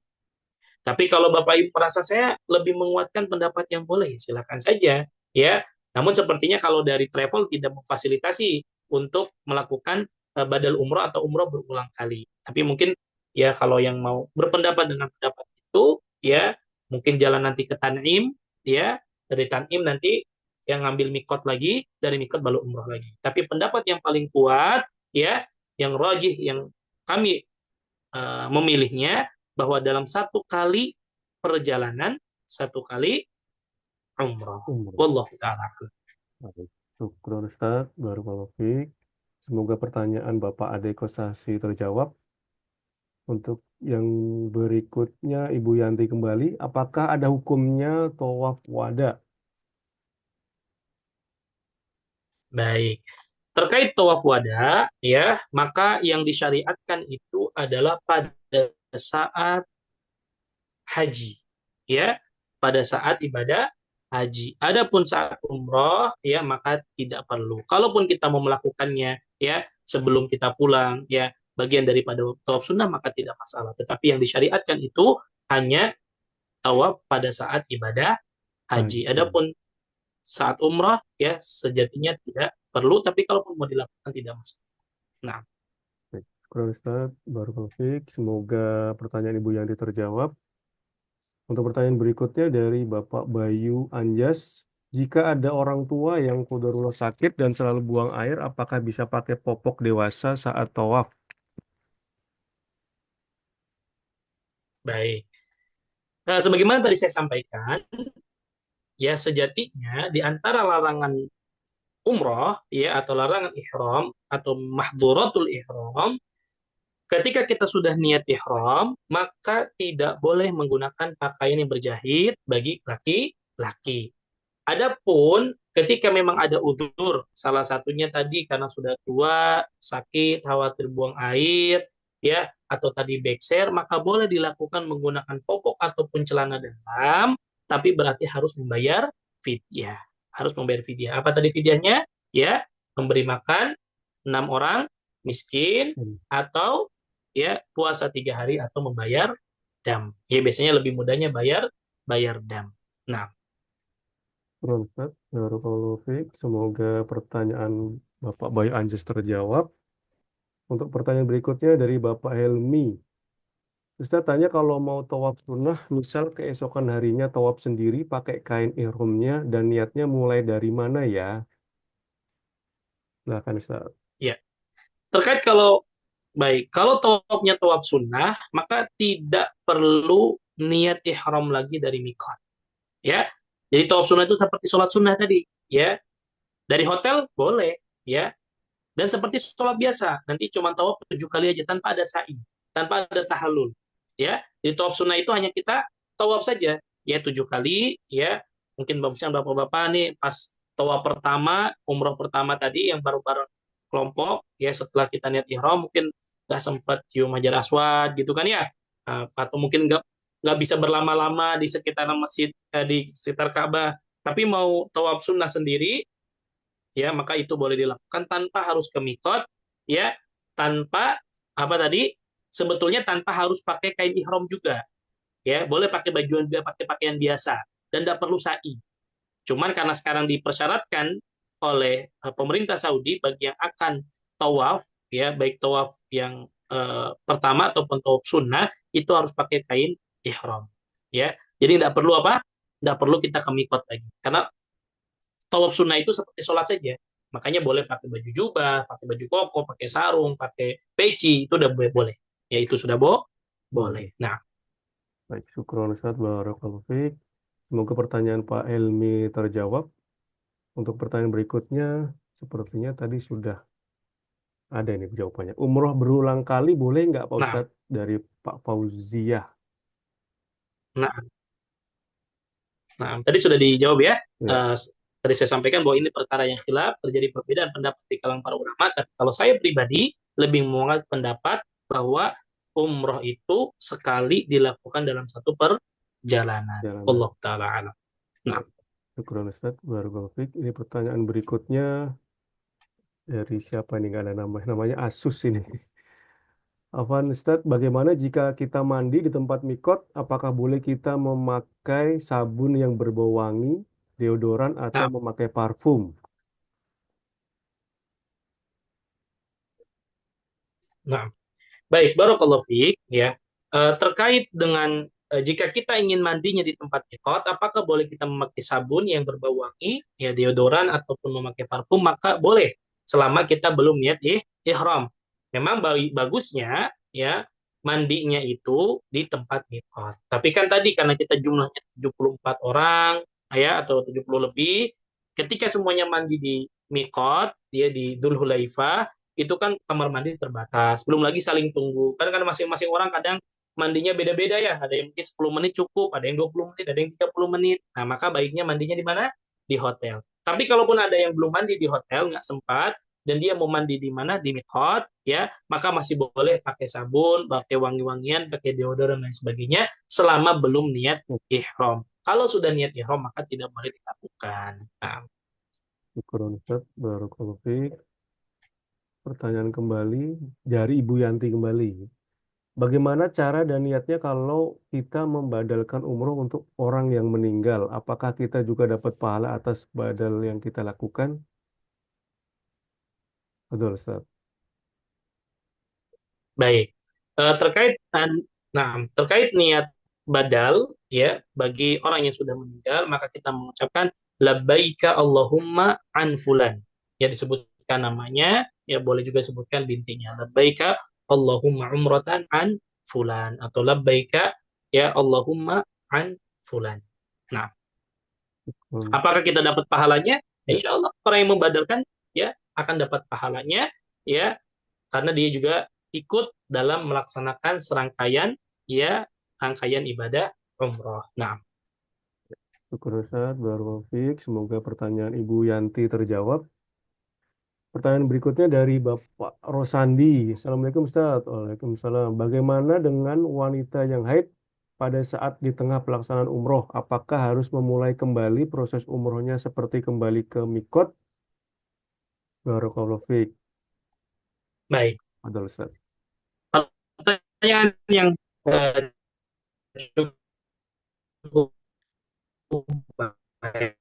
Tapi kalau Bapak Ibu merasa saya lebih menguatkan pendapat yang boleh, silakan saja, ya. Namun sepertinya kalau dari travel tidak memfasilitasi untuk melakukan badal umroh atau umroh berulang kali. Tapi mungkin ya kalau yang mau berpendapat dengan pendapat itu, ya mungkin jalan nanti ke Tanim, ya. dari Tanim nanti yang ngambil mikot lagi, dari mikot baru umroh lagi. Tapi pendapat yang paling kuat ya, yang rajih yang kami memilihnya bahwa dalam satu kali perjalanan, satu kali umroh. Umroh. Wallahu taala. Baik. Syukron Ustaz, barakallahu fiik. Semoga pertanyaan Bapak Ade Kosasi terjawab. Untuk yang berikutnya, Ibu Yanti kembali, apakah ada hukumnya tawaf wada? Baik. Terkait tawaf wada, ya, maka yang disyariatkan itu adalah pada saat haji, ya, pada saat ibadah haji. Adapun saat umroh, ya, maka tidak perlu. Kalaupun kita mau melakukannya, ya, sebelum kita pulang, ya, bagian daripada tawaf sunnah, maka tidak masalah. Tetapi yang disyariatkan itu hanya tawaf pada saat ibadah haji. Haji. Adapun saat umroh, ya, sejatinya tidak perlu, tapi kalaupun mau dilakukan tidak masalah. Nah, Baik. Syukron Ustaz, barakallahu fiik. Semoga pertanyaan Ibu Yanti terjawab. Untuk pertanyaan berikutnya dari Bapak Bayu Anjas, jika ada orang tua yang qadarullah sakit dan selalu buang air, apakah bisa pakai popok dewasa saat tawaf? baik. Nah, sebagaimana tadi saya sampaikan, ya sejatinya di antara larangan umroh ya atau larangan ihram atau mahdhuratul ihram, ketika kita sudah niat ihram maka tidak boleh menggunakan pakaian yang berjahit bagi laki-laki. Adapun ketika memang ada udzur, salah satunya tadi karena sudah tua, sakit, khawatir buang air, ya, atau tadi bekser, maka boleh dilakukan menggunakan popok ataupun celana dalam, tapi berarti harus membayar fidyah. Harus membayar fidyah. Apa tadi fidyahnya? Ya, memberi makan 6 orang miskin Hmm. atau ya puasa 3 hari atau membayar dam. Ya biasanya lebih mudahnya bayar bayar dam. Nah, Syukron Ustaz, barakallahu fiik. Semoga pertanyaan Bapak Bayu Anjas terjawab. Untuk pertanyaan berikutnya dari Bapak Helmi. Ustaz tanya kalau mau tawaf sunnah, misal keesokan harinya tawaf sendiri pakai kain ihramnya dan niatnya mulai dari mana ya? Silakan Ustaz. ya. Terkait kalau baik, kalau tawafnya tawaf sunnah, maka tidak perlu niat ihram lagi dari mikot. Ya, jadi tawaf sunnah itu seperti sholat sunnah tadi. Ya, dari hotel boleh. Ya, dan seperti sholat biasa, nanti cuma tawaf 7 kali aja tanpa ada sa'i, tanpa ada tahallul. Ya, jadi tawaf sunnah itu hanya kita tawaf saja. Ya, 7 kali. Ya, mungkin bapak-bapak nih pas tawaf pertama, umroh pertama tadi yang baru-baru kelompok, ya setelah kita niat ihram mungkin nggak sempat cium hajar aswad gitu kan ya. Atau mungkin nggak bisa berlama-lama di sekitar masjid, di sekitar Ka'bah, tapi mau tawaf sunnah sendiri, ya maka itu boleh dilakukan tanpa harus ke mikot, ya, tanpa apa tadi, sebetulnya tanpa harus pakai kain ihram juga, ya boleh pakai pakai pakaian biasa dan tidak perlu sa'i. Cuman karena sekarang dipersyaratkan oleh pemerintah Saudi bagi yang akan tawaf, ya baik tawaf yang pertama ataupun tawaf sunnah itu harus pakai kain ihram, ya. Jadi tidak perlu apa? Tidak perlu kita ke mikot lagi. Karena tawaf sunnah itu seperti sholat saja. Makanya boleh pakai baju jubah, pakai baju koko, pakai sarung, pakai peci, itu udah boleh. Ya itu sudah Boleh. boleh. Nah, Baik, syukron Ustaz, barakallahu fiik. Semoga pertanyaan Pak Helmi terjawab. Untuk pertanyaan berikutnya, sepertinya tadi sudah ada ini jawabannya. Umroh berulang kali boleh nggak Pak nah, Ustadz? Dari Pak Fauziah. nah, nah, tadi sudah dijawab ya. Ya, Eh, tadi saya sampaikan bahwa ini perkara yang khilaf, terjadi perbedaan pendapat di kalangan para ulama. Tapi kalau saya pribadi lebih menganggap pendapat bahwa umroh itu sekali dilakukan dalam satu perjalanan. jalanan. Allah taala alam. Nah, Baik, syukron Ustadz, barakallahu fiik. Ini pertanyaan berikutnya dari siapa ini? Nggak ada nama. Namanya Asus ini. Afwan Ustadz, bagaimana jika kita mandi di tempat mikot? Apakah boleh kita memakai sabun yang berbau wangi, deodoran, atau nah, memakai parfum? nah. Baik, barakallahu fiik ya. Terkait dengan jika kita ingin mandinya di tempat mikot, apakah boleh kita memakai sabun yang berbau wangi, ya deodoran ataupun memakai parfum, maka boleh selama kita belum niat ihram. Memang bagusnya ya mandinya itu di tempat mikot. Tapi kan tadi karena kita jumlahnya 74 orang ya atau 70 lebih, ketika semuanya mandi di mikot, dia di Dzul Hulaifah, itu kan kamar mandi terbatas. Belum lagi saling tunggu. Kan masing-masing orang kadang mandinya beda-beda ya. Ada yang mungkin 10 menit cukup, ada yang 20 menit, ada yang 30 menit. Nah, maka baiknya mandinya di mana? Di hotel. Tapi kalaupun ada yang belum mandi di hotel, nggak sempat, dan dia mau mandi di mana? Di mikot, ya, maka masih boleh pakai sabun, pakai wangi-wangian, pakai deodoran, dan sebagainya, selama belum niat ihram. Kalau sudah niat ihram, maka tidak boleh dilakukan. Nah, Syukur Ustaz, barakallahu fiik. Pertanyaan kembali dari Ibu Yanti kembali. Bagaimana cara dan niatnya kalau kita membadalkan umroh untuk orang yang meninggal? Apakah kita juga dapat pahala atas badal yang kita lakukan? Betul, Ustaz. baik. Terkait terkait niat badal ya bagi orang yang sudah meninggal maka kita mengucapkan labbaika Allahumma an fulan. Ya disebutkan namanya, ya boleh juga disebutkan bintinya. Labbaika Allahumma umratan an fulan atau labbaika ya Allahumma an fulan. Nah, Hmm. apakah kita dapat pahalanya? Ya, Insya Allah orang yang membadalkan ya akan dapat pahalanya ya karena dia juga ikut dalam melaksanakan serangkaian ya rangkaian ibadah umroh. Nah, syukur Ustaz, barakallahu fiik. Semoga pertanyaan Ibu Yanti terjawab. Pertanyaan berikutnya dari Bapak Rosandi. Assalamualaikum Ustaz. Waalaikumsalam. Bagaimana dengan wanita yang haid pada saat di tengah pelaksanaan umroh? Apakah harus memulai kembali proses umrohnya seperti kembali ke mikot? Barakallahu fiik. baik. Adol Ustaz. Pertanyaan yang cukup baik.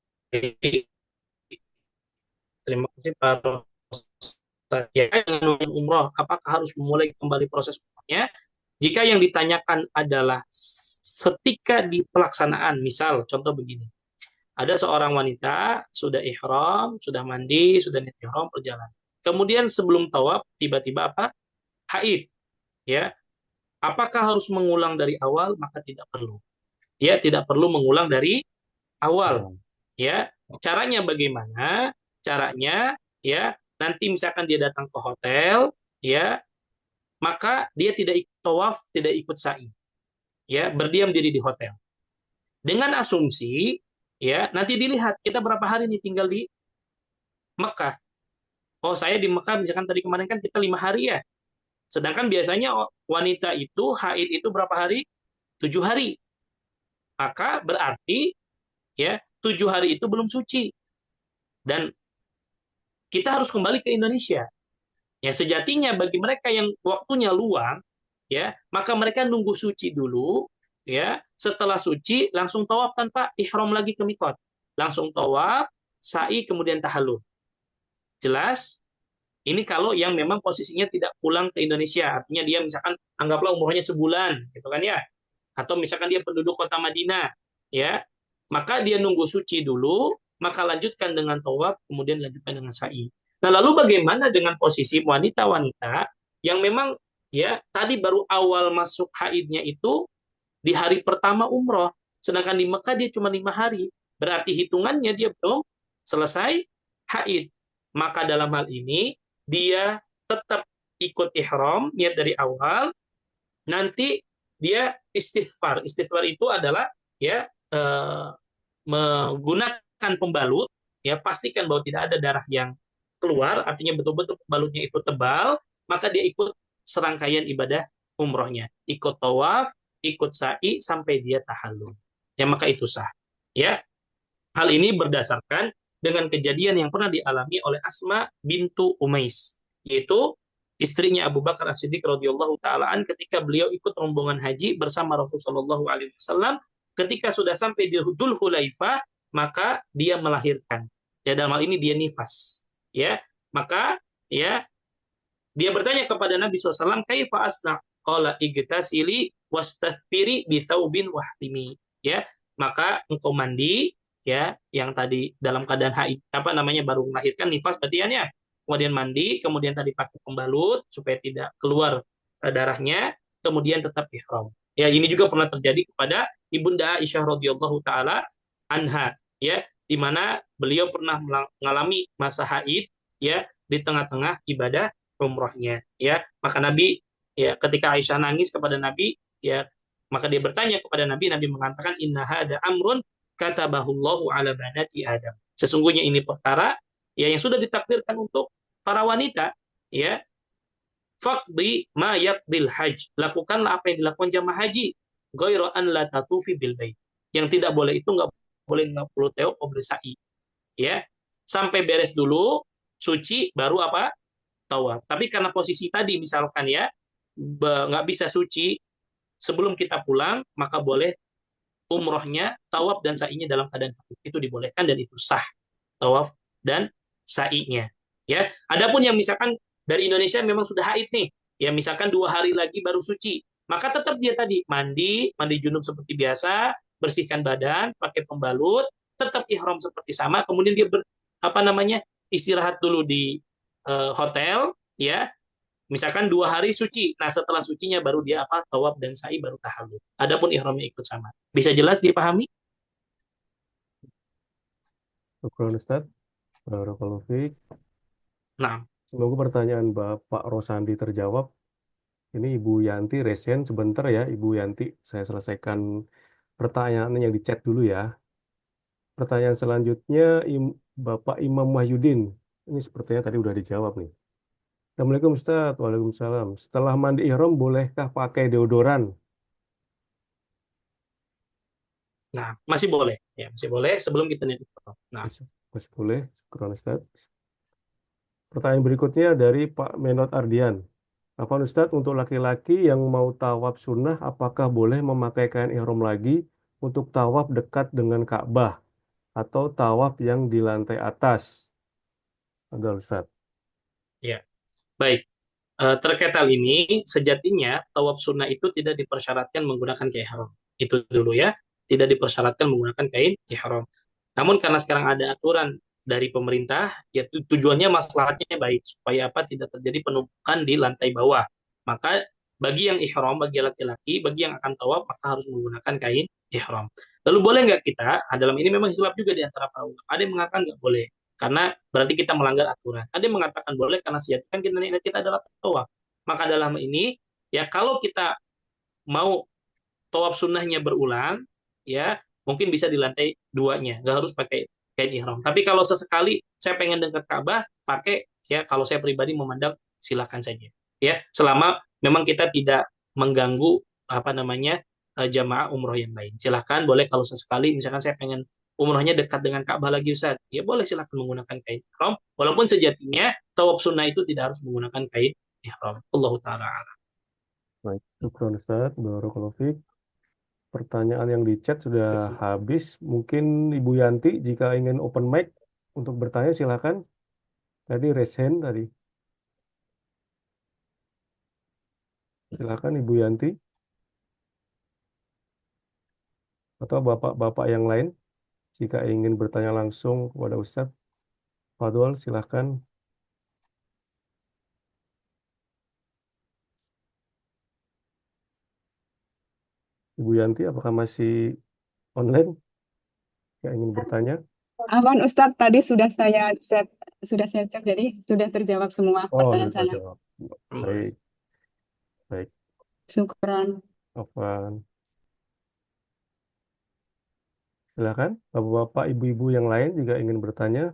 Terima kasih Pak Rosta. Ya, dengan umroh, apakah harus memulai kembali proses umrohnya? Jika yang ditanyakan adalah setika di pelaksanaan, misal contoh begini, ada seorang wanita sudah ihram, sudah mandi, sudah niat ihram perjalanan. Kemudian sebelum tawaf tiba-tiba apa? Haid, ya. Apakah harus mengulang dari awal? Maka tidak perlu. Ya, tidak perlu mengulang dari awal, Ya. ya. Caranya bagaimana? Caranya ya, nanti misalkan dia datang ke hotel, ya, maka dia tidak ikut tawaf, tidak ikut sa'i, ya, berdiam diri di hotel. Dengan asumsi, ya, nanti dilihat kita berapa hari nih tinggal di Mekah. Oh, saya di Mekah misalkan tadi kemarin kan kita 5 hari ya. Sedangkan biasanya wanita itu haid itu berapa hari? 7 hari. Maka berarti ya 7 hari itu belum suci dan kita harus kembali ke Indonesia. Ya sejatinya bagi mereka yang waktunya luang, ya maka mereka nunggu suci dulu, ya setelah suci langsung tawaf tanpa ihram lagi ke mikot, langsung tawaf, sa'i kemudian tahallul. Jelas? Ini kalau yang memang posisinya tidak pulang ke Indonesia, artinya dia misalkan anggaplah umurnya sebulan, gitu kan ya, atau misalkan dia penduduk kota Madinah, ya, maka dia nunggu suci dulu, maka lanjutkan dengan tawaf, kemudian lanjutkan dengan sa'i. Nah, lalu bagaimana dengan posisi wanita-wanita yang memang ya tadi baru awal masuk haidnya itu di hari pertama umroh, sedangkan di Mekah dia cuma 5 hari, berarti hitungannya dia belum selesai haid. Maka dalam hal ini dia tetap ikut ihram niat dari awal, nanti dia istighfar. Istighfar itu adalah ya menggunakan pembalut, ya pastikan bahwa tidak ada darah yang keluar, artinya betul-betul pembalutnya itu tebal, maka dia ikut serangkaian ibadah umrohnya, ikut tawaf, ikut sa'i sampai dia tahallul. Ya maka itu sah. Ya, hal ini berdasarkan dengan kejadian yang pernah dialami oleh Asma bintu Umais, yaitu istrinya Abu Bakar As-Siddiq radhiyallahu taalaan ketika beliau ikut rombongan haji bersama Rasulullah SAW. Ketika sudah sampai di Dzul Hulaifah, maka dia melahirkan. Ya dalam hal ini dia nifas. Ya, maka ya dia bertanya kepada Nabi SAW, kaifa asna? Qala igtasili wastathfiri bi thawbin wahtimi. Ya, maka engkau mandi ya yang tadi dalam keadaan haid apa namanya baru melahirkan nifas berarti ya. Kemudian mandi, kemudian tadi pakai pembalut supaya tidak keluar darahnya, kemudian tetap ihram. Ya, ini juga pernah terjadi kepada Ibunda Aisyah radhiyallahu taala anha ya, di mana beliau pernah mengalami masa haid ya di tengah-tengah ibadah umrohnya ya. Maka Nabi ya ketika Aisyah nangis kepada Nabi ya, maka dia bertanya kepada Nabi, Nabi mengatakan inna hada amrun katabahullahu ala banati Adam. Sesungguhnya ini perkara ya yang sudah ditakdirkan untuk para wanita ya. Faqdi ma yaqdil haj. Lakukanlah apa yang dilakukan jamaah haji. Ghairu an la tatufi bil bait. Yang tidak boleh itu enggak boleh 50 tawaf boleh sa'i. Ya. Sampai beres dulu suci baru apa? Tawaf. Tapi karena posisi tadi misalkan ya nggak bisa suci sebelum kita pulang, maka boleh umrohnya, tawaf dan sa'inya dalam keadaan itu dibolehkan dan itu sah tawaf dan sa'inya. Ya, adapun yang misalkan dari Indonesia memang sudah haid nih, ya misalkan 2 hari lagi baru suci, maka tetap dia tadi mandi junub seperti biasa, bersihkan badan, pakai pembalut, tetap ihram seperti sama, kemudian dia apa namanya istirahat dulu di hotel, ya misalkan 2 hari suci, nah setelah sucinya baru dia apa tawaf dan sa'i baru tahallul. Adapun ihramnya ikut sama. Bisa jelas dipahami? Syukran Ustaz. Barakallahu fiik. Nah, Semoga pertanyaan Bapak Rosandi terjawab. Ini Ibu Yanti resen sebentar ya, Ibu Yanti. Saya selesaikan pertanyaan yang di chat dulu ya. Pertanyaan selanjutnya Bapak Imam Wahyudin. Ini sepertinya tadi udah dijawab nih. Assalamualaikum Ustaz. Waalaikumsalam. Setelah mandi ihram bolehkah pakai deodoran? nah masih boleh ya, masih boleh sebelum kita niat ihram. Nah, Masih, masih boleh. Syukran Ustaz. Pertanyaan berikutnya dari Pak Menot Ardian. Apa Ustadz untuk laki-laki yang mau tawaf sunnah, apakah boleh memakai kain ihram lagi untuk tawaf dekat dengan Ka'bah atau tawaf yang di lantai atas? Ada Ustadz. ya. Baik. Terkait hal ini, sejatinya tawaf sunnah itu tidak dipersyaratkan menggunakan kain ihram. Itu dulu ya, tidak dipersyaratkan menggunakan kain ihram. Namun karena sekarang ada aturan dari pemerintah, ya tujuannya maslahatnya baik supaya apa tidak terjadi penumpukan di lantai bawah. Maka bagi yang ihram, bagi laki-laki, bagi yang akan tawaf maka harus menggunakan kain ihram. Lalu boleh nggak kita? Dalam ini memang hilaf juga di antara para ulama. Ada yang mengatakan nggak boleh karena berarti kita melanggar aturan. Ada yang mengatakan boleh karena sejatinya kan kita adalah tawaf. Maka dalam ini ya kalau kita mau tawaf sunnahnya berulang, ya mungkin bisa di lantai duanya, nggak harus pakai kain ihram. Tapi kalau sesekali saya pengen dekat Ka'bah, pakai ya kalau saya pribadi memandang silakan saja. Ya, selama memang kita tidak mengganggu apa namanya jamaah umroh yang lain. Silakan boleh kalau sesekali misalkan saya pengen umrohnya dekat dengan Ka'bah lagi Ustaz. Ya boleh silakan menggunakan kain ihram walaupun sejatinya tawaf sunnah itu tidak harus menggunakan kain ihram. Allah taala. Baik, syukran Ustadz. Barakallahu fiik. Pertanyaan yang di chat sudah habis. Mungkin Ibu Yanti jika ingin open mic untuk bertanya silakan. Tadi raise hand tadi. Silakan Ibu Yanti atau bapak-bapak yang lain jika ingin bertanya langsung kepada Ustadz. Fadol silakan. Ibu Yanti, apakah masih online? Yang ingin bertanya? Afwan Ustadz, tadi sudah saya cek, jadi sudah terjawab semua Oh, pertanyaan sudah saya. terjawab. Baik, baik. Syukran. Afwan. Silakan, bapak-bapak, ibu-ibu yang lain jika ingin bertanya.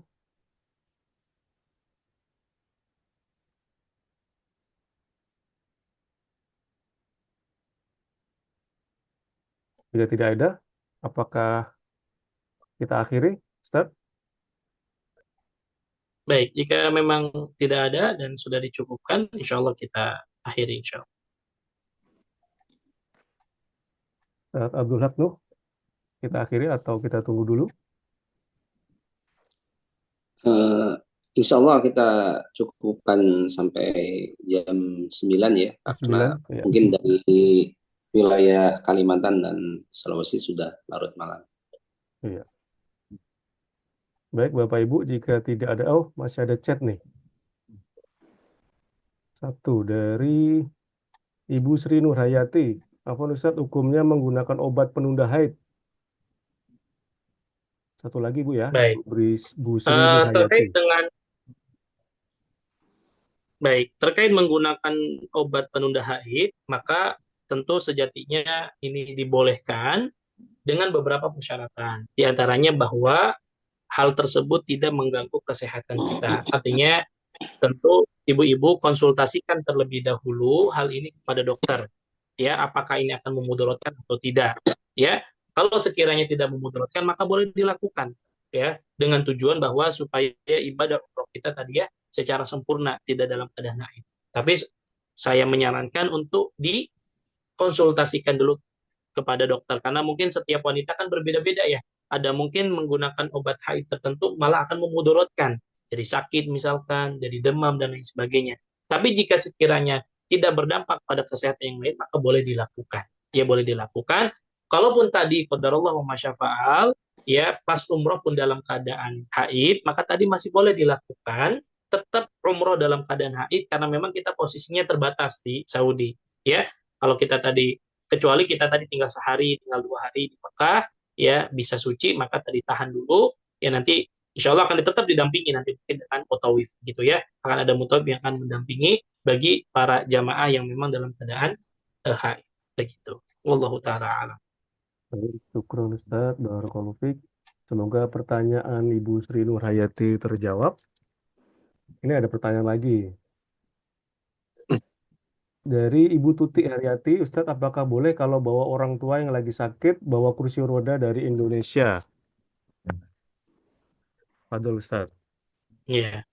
Jika tidak ada, apakah kita akhiri, Ustadz? Baik, jika memang tidak ada dan sudah dicukupkan, insya Allah kita akhiri insya Allah. Ustadz Abdul Haq Nuh, kita akhiri atau kita tunggu dulu? Eh, Insya Allah kita cukupkan sampai jam 9 ya, karena 9, ya. mungkin dari wilayah Kalimantan dan Sulawesi sudah larut malam. Iya. Baik, Bapak Ibu, jika tidak ada, oh, masih ada chat nih. Satu dari Ibu Sri Nurhayati. Apa Ustaz hukumnya menggunakan obat penunda haid? Satu lagi Bu ya, Baik. Bu Sri Nurhayati. Terkait menggunakan obat penunda haid, maka tentu sejatinya ini dibolehkan dengan beberapa persyaratan. Di antaranya bahwa hal tersebut tidak mengganggu kesehatan kita. Artinya tentu ibu-ibu konsultasikan terlebih dahulu hal ini kepada dokter. Ya, apakah ini akan memudaratkan atau tidak? Ya, kalau sekiranya tidak memudaratkan maka boleh dilakukan. Ya, dengan tujuan bahwa supaya ibadah umroh kita tadi ya secara sempurna, tidak dalam keadaan haid. Tapi saya menyarankan untuk dikonsultasikan dulu kepada dokter karena mungkin setiap wanita kan berbeda-beda ya. Ada mungkin menggunakan obat haid tertentu malah akan memudaratkan. Jadi sakit misalkan, jadi demam dan lain sebagainya. Tapi jika sekiranya tidak berdampak pada kesehatan yang lain, maka boleh dilakukan. Ya boleh dilakukan. Kalaupun tadi qadarullah wa masyafa'al, ya pas umroh pun dalam keadaan haid, maka tadi masih boleh dilakukan. Tetap umroh dalam keadaan haid karena memang kita posisinya terbatas di Saudi. Ya, kalau kita tadi kecuali kita tadi tinggal sehari, tinggal 2 hari di Mekah, ya bisa suci, maka tadi tahan dulu, ya nanti insya Allah akan tetap didampingi nanti mungkin dengan mutawif gitu ya, akan ada mutawif yang akan mendampingi bagi para jamaah yang memang dalam keadaan haid, begitu. Wallahu ta'ala alam. Baik, syukron Ustaz, barakallahu fiik. Semoga pertanyaan Ibu Sri Nurhayati terjawab. Ini ada pertanyaan lagi. Dari Ibu Tuti Haryati, Ustadz, apakah boleh kalau bawa orang tua yang lagi sakit, bawa kursi roda dari Indonesia? Fadol Ustadz. Ya,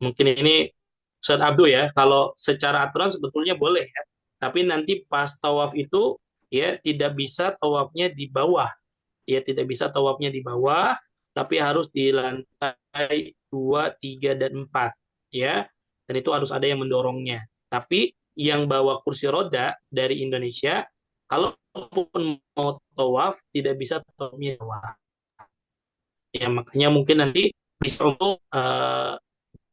mungkin ini Ustaz Abdul ya, kalau secara aturan sebetulnya boleh ya, tapi nanti pas tawaf itu ya tidak bisa tawafnya di bawah, ya tidak bisa tawafnya di bawah, tapi harus di lantai 2, 3, dan 4 ya, dan itu harus ada yang mendorongnya. Tapi yang bawa kursi roda dari Indonesia, kalaupun mau tawaf tidak bisa tawafnya di bawah. Ya makanya mungkin nanti bisa untuk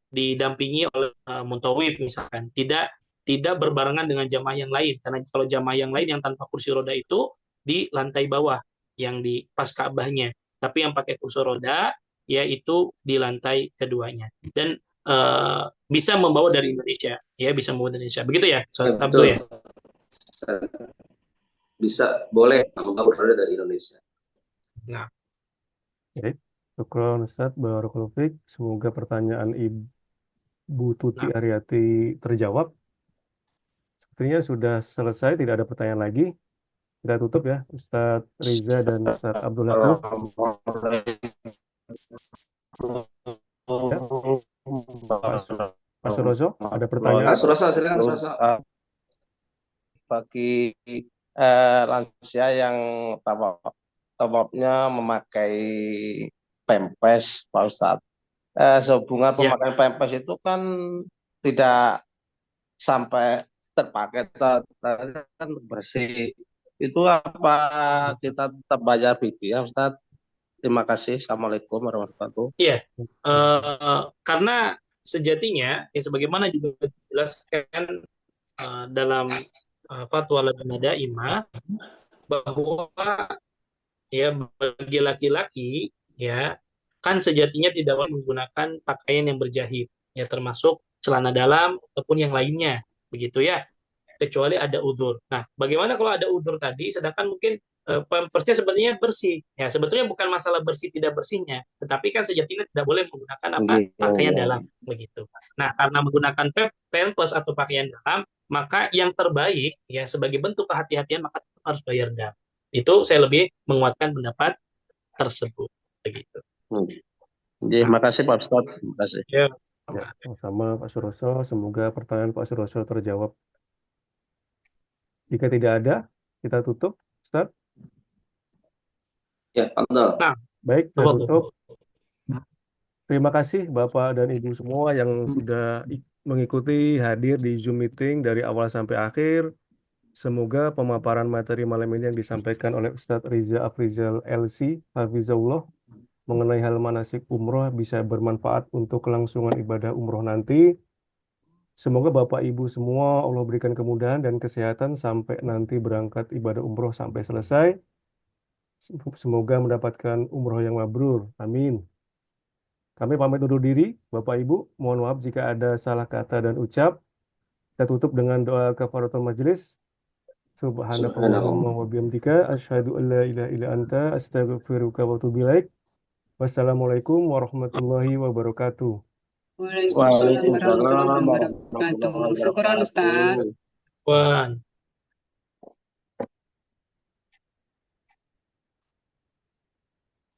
didampingi oleh muntawif misalkan, tidak tidak berbarengan dengan jamaah yang lain, karena kalau jamaah yang lain yang tanpa kursi roda itu di lantai bawah yang di pas Ka'bahnya, tapi yang pakai kursi roda yaitu di lantai keduanya, dan bisa membawa dari Indonesia, ya bisa membawa dari Indonesia, begitu ya Ya, Ustaz Abdul ya. Bisa, boleh membawa roda dari Indonesia. Nah, Baik, syukron Ustadz, barakallahu fiik. Semoga pertanyaan Ibu Tuti Haryati terjawab. Sepertinya sudah selesai, tidak ada pertanyaan lagi. Kita tutup ya, Ustadz Riza dan Ustadz Abdul Latif. Ya, Pak Suroso, ada pertanyaan? Pak Suroso, silakan Pak Suroso. Bagi lansia yang tawafnya memakai pempes, Pak Ustadz. Sehubungan pemakaian pempes itu kan tidak sampai terpakai, kan bersih. Itu apa kita tetap bayar fidyah, Ustadz? Terima kasih. Assalamualaikum warahmatullahi wabarakatuh. Iya, karena sejatinya, ya sebagaimana juga dijelaskan dalam fatwa Lajnah Daimah, bahwa ya bagi laki-laki ya kan sejatinya tidak boleh menggunakan pakaian yang berjahit, ya termasuk celana dalam ataupun yang lainnya, begitu ya, kecuali ada udzur. Nah, bagaimana kalau ada udzur tadi, sedangkan mungkin pampersnya sebenarnya bersih. Ya, sebetulnya bukan masalah bersih tidak bersihnya, tetapi kan sejatinya tidak boleh menggunakan pakaian dalam, begitu. Nah, karena menggunakan pampers atau pakaian dalam, maka yang terbaik ya sebagai bentuk kehati-hatian maka harus bayar dam. Itu saya lebih menguatkan pendapat tersebut, begitu. Terima kasih Pak Ustadz. Terima kasih. Ya. Ya, sama Pak Suroso, semoga pertanyaan Pak Suroso terjawab. Jika tidak ada, kita tutup, Ustaz. Ya, Abdul. Nah, baik, saya tutup. Terima kasih Bapak dan Ibu semua yang sudah mengikuti hadir di Zoom meeting dari awal sampai akhir. Semoga pemaparan materi malam ini yang disampaikan oleh Ustadz Riza Afrizal LC, Hafizahullah, mengenai hal manasik umroh bisa bermanfaat untuk kelangsungan ibadah umroh nanti. Semoga Bapak Ibu semua Allah berikan kemudahan dan kesehatan sampai nanti berangkat ibadah umroh sampai selesai. Semoga mendapatkan umroh yang mabrur. Amin. Kami pamit undur diri, Bapak Ibu. Mohon maaf jika ada salah kata dan ucap. Kita tutup dengan doa kafaratul majelis. Subhanakallahumma Subhanallah. wa bihamdika asyhadu an la ilaha illa anta astaghfiruka wa atubu ilaik. Wassalamualaikum warahmatullahi wabarakatuh. Waalaikumsalam warahmatullahi Waalaikumsalam wabarakatuh. warahmatullahi Syukuran Ustaz. wabarakatuh. Wan.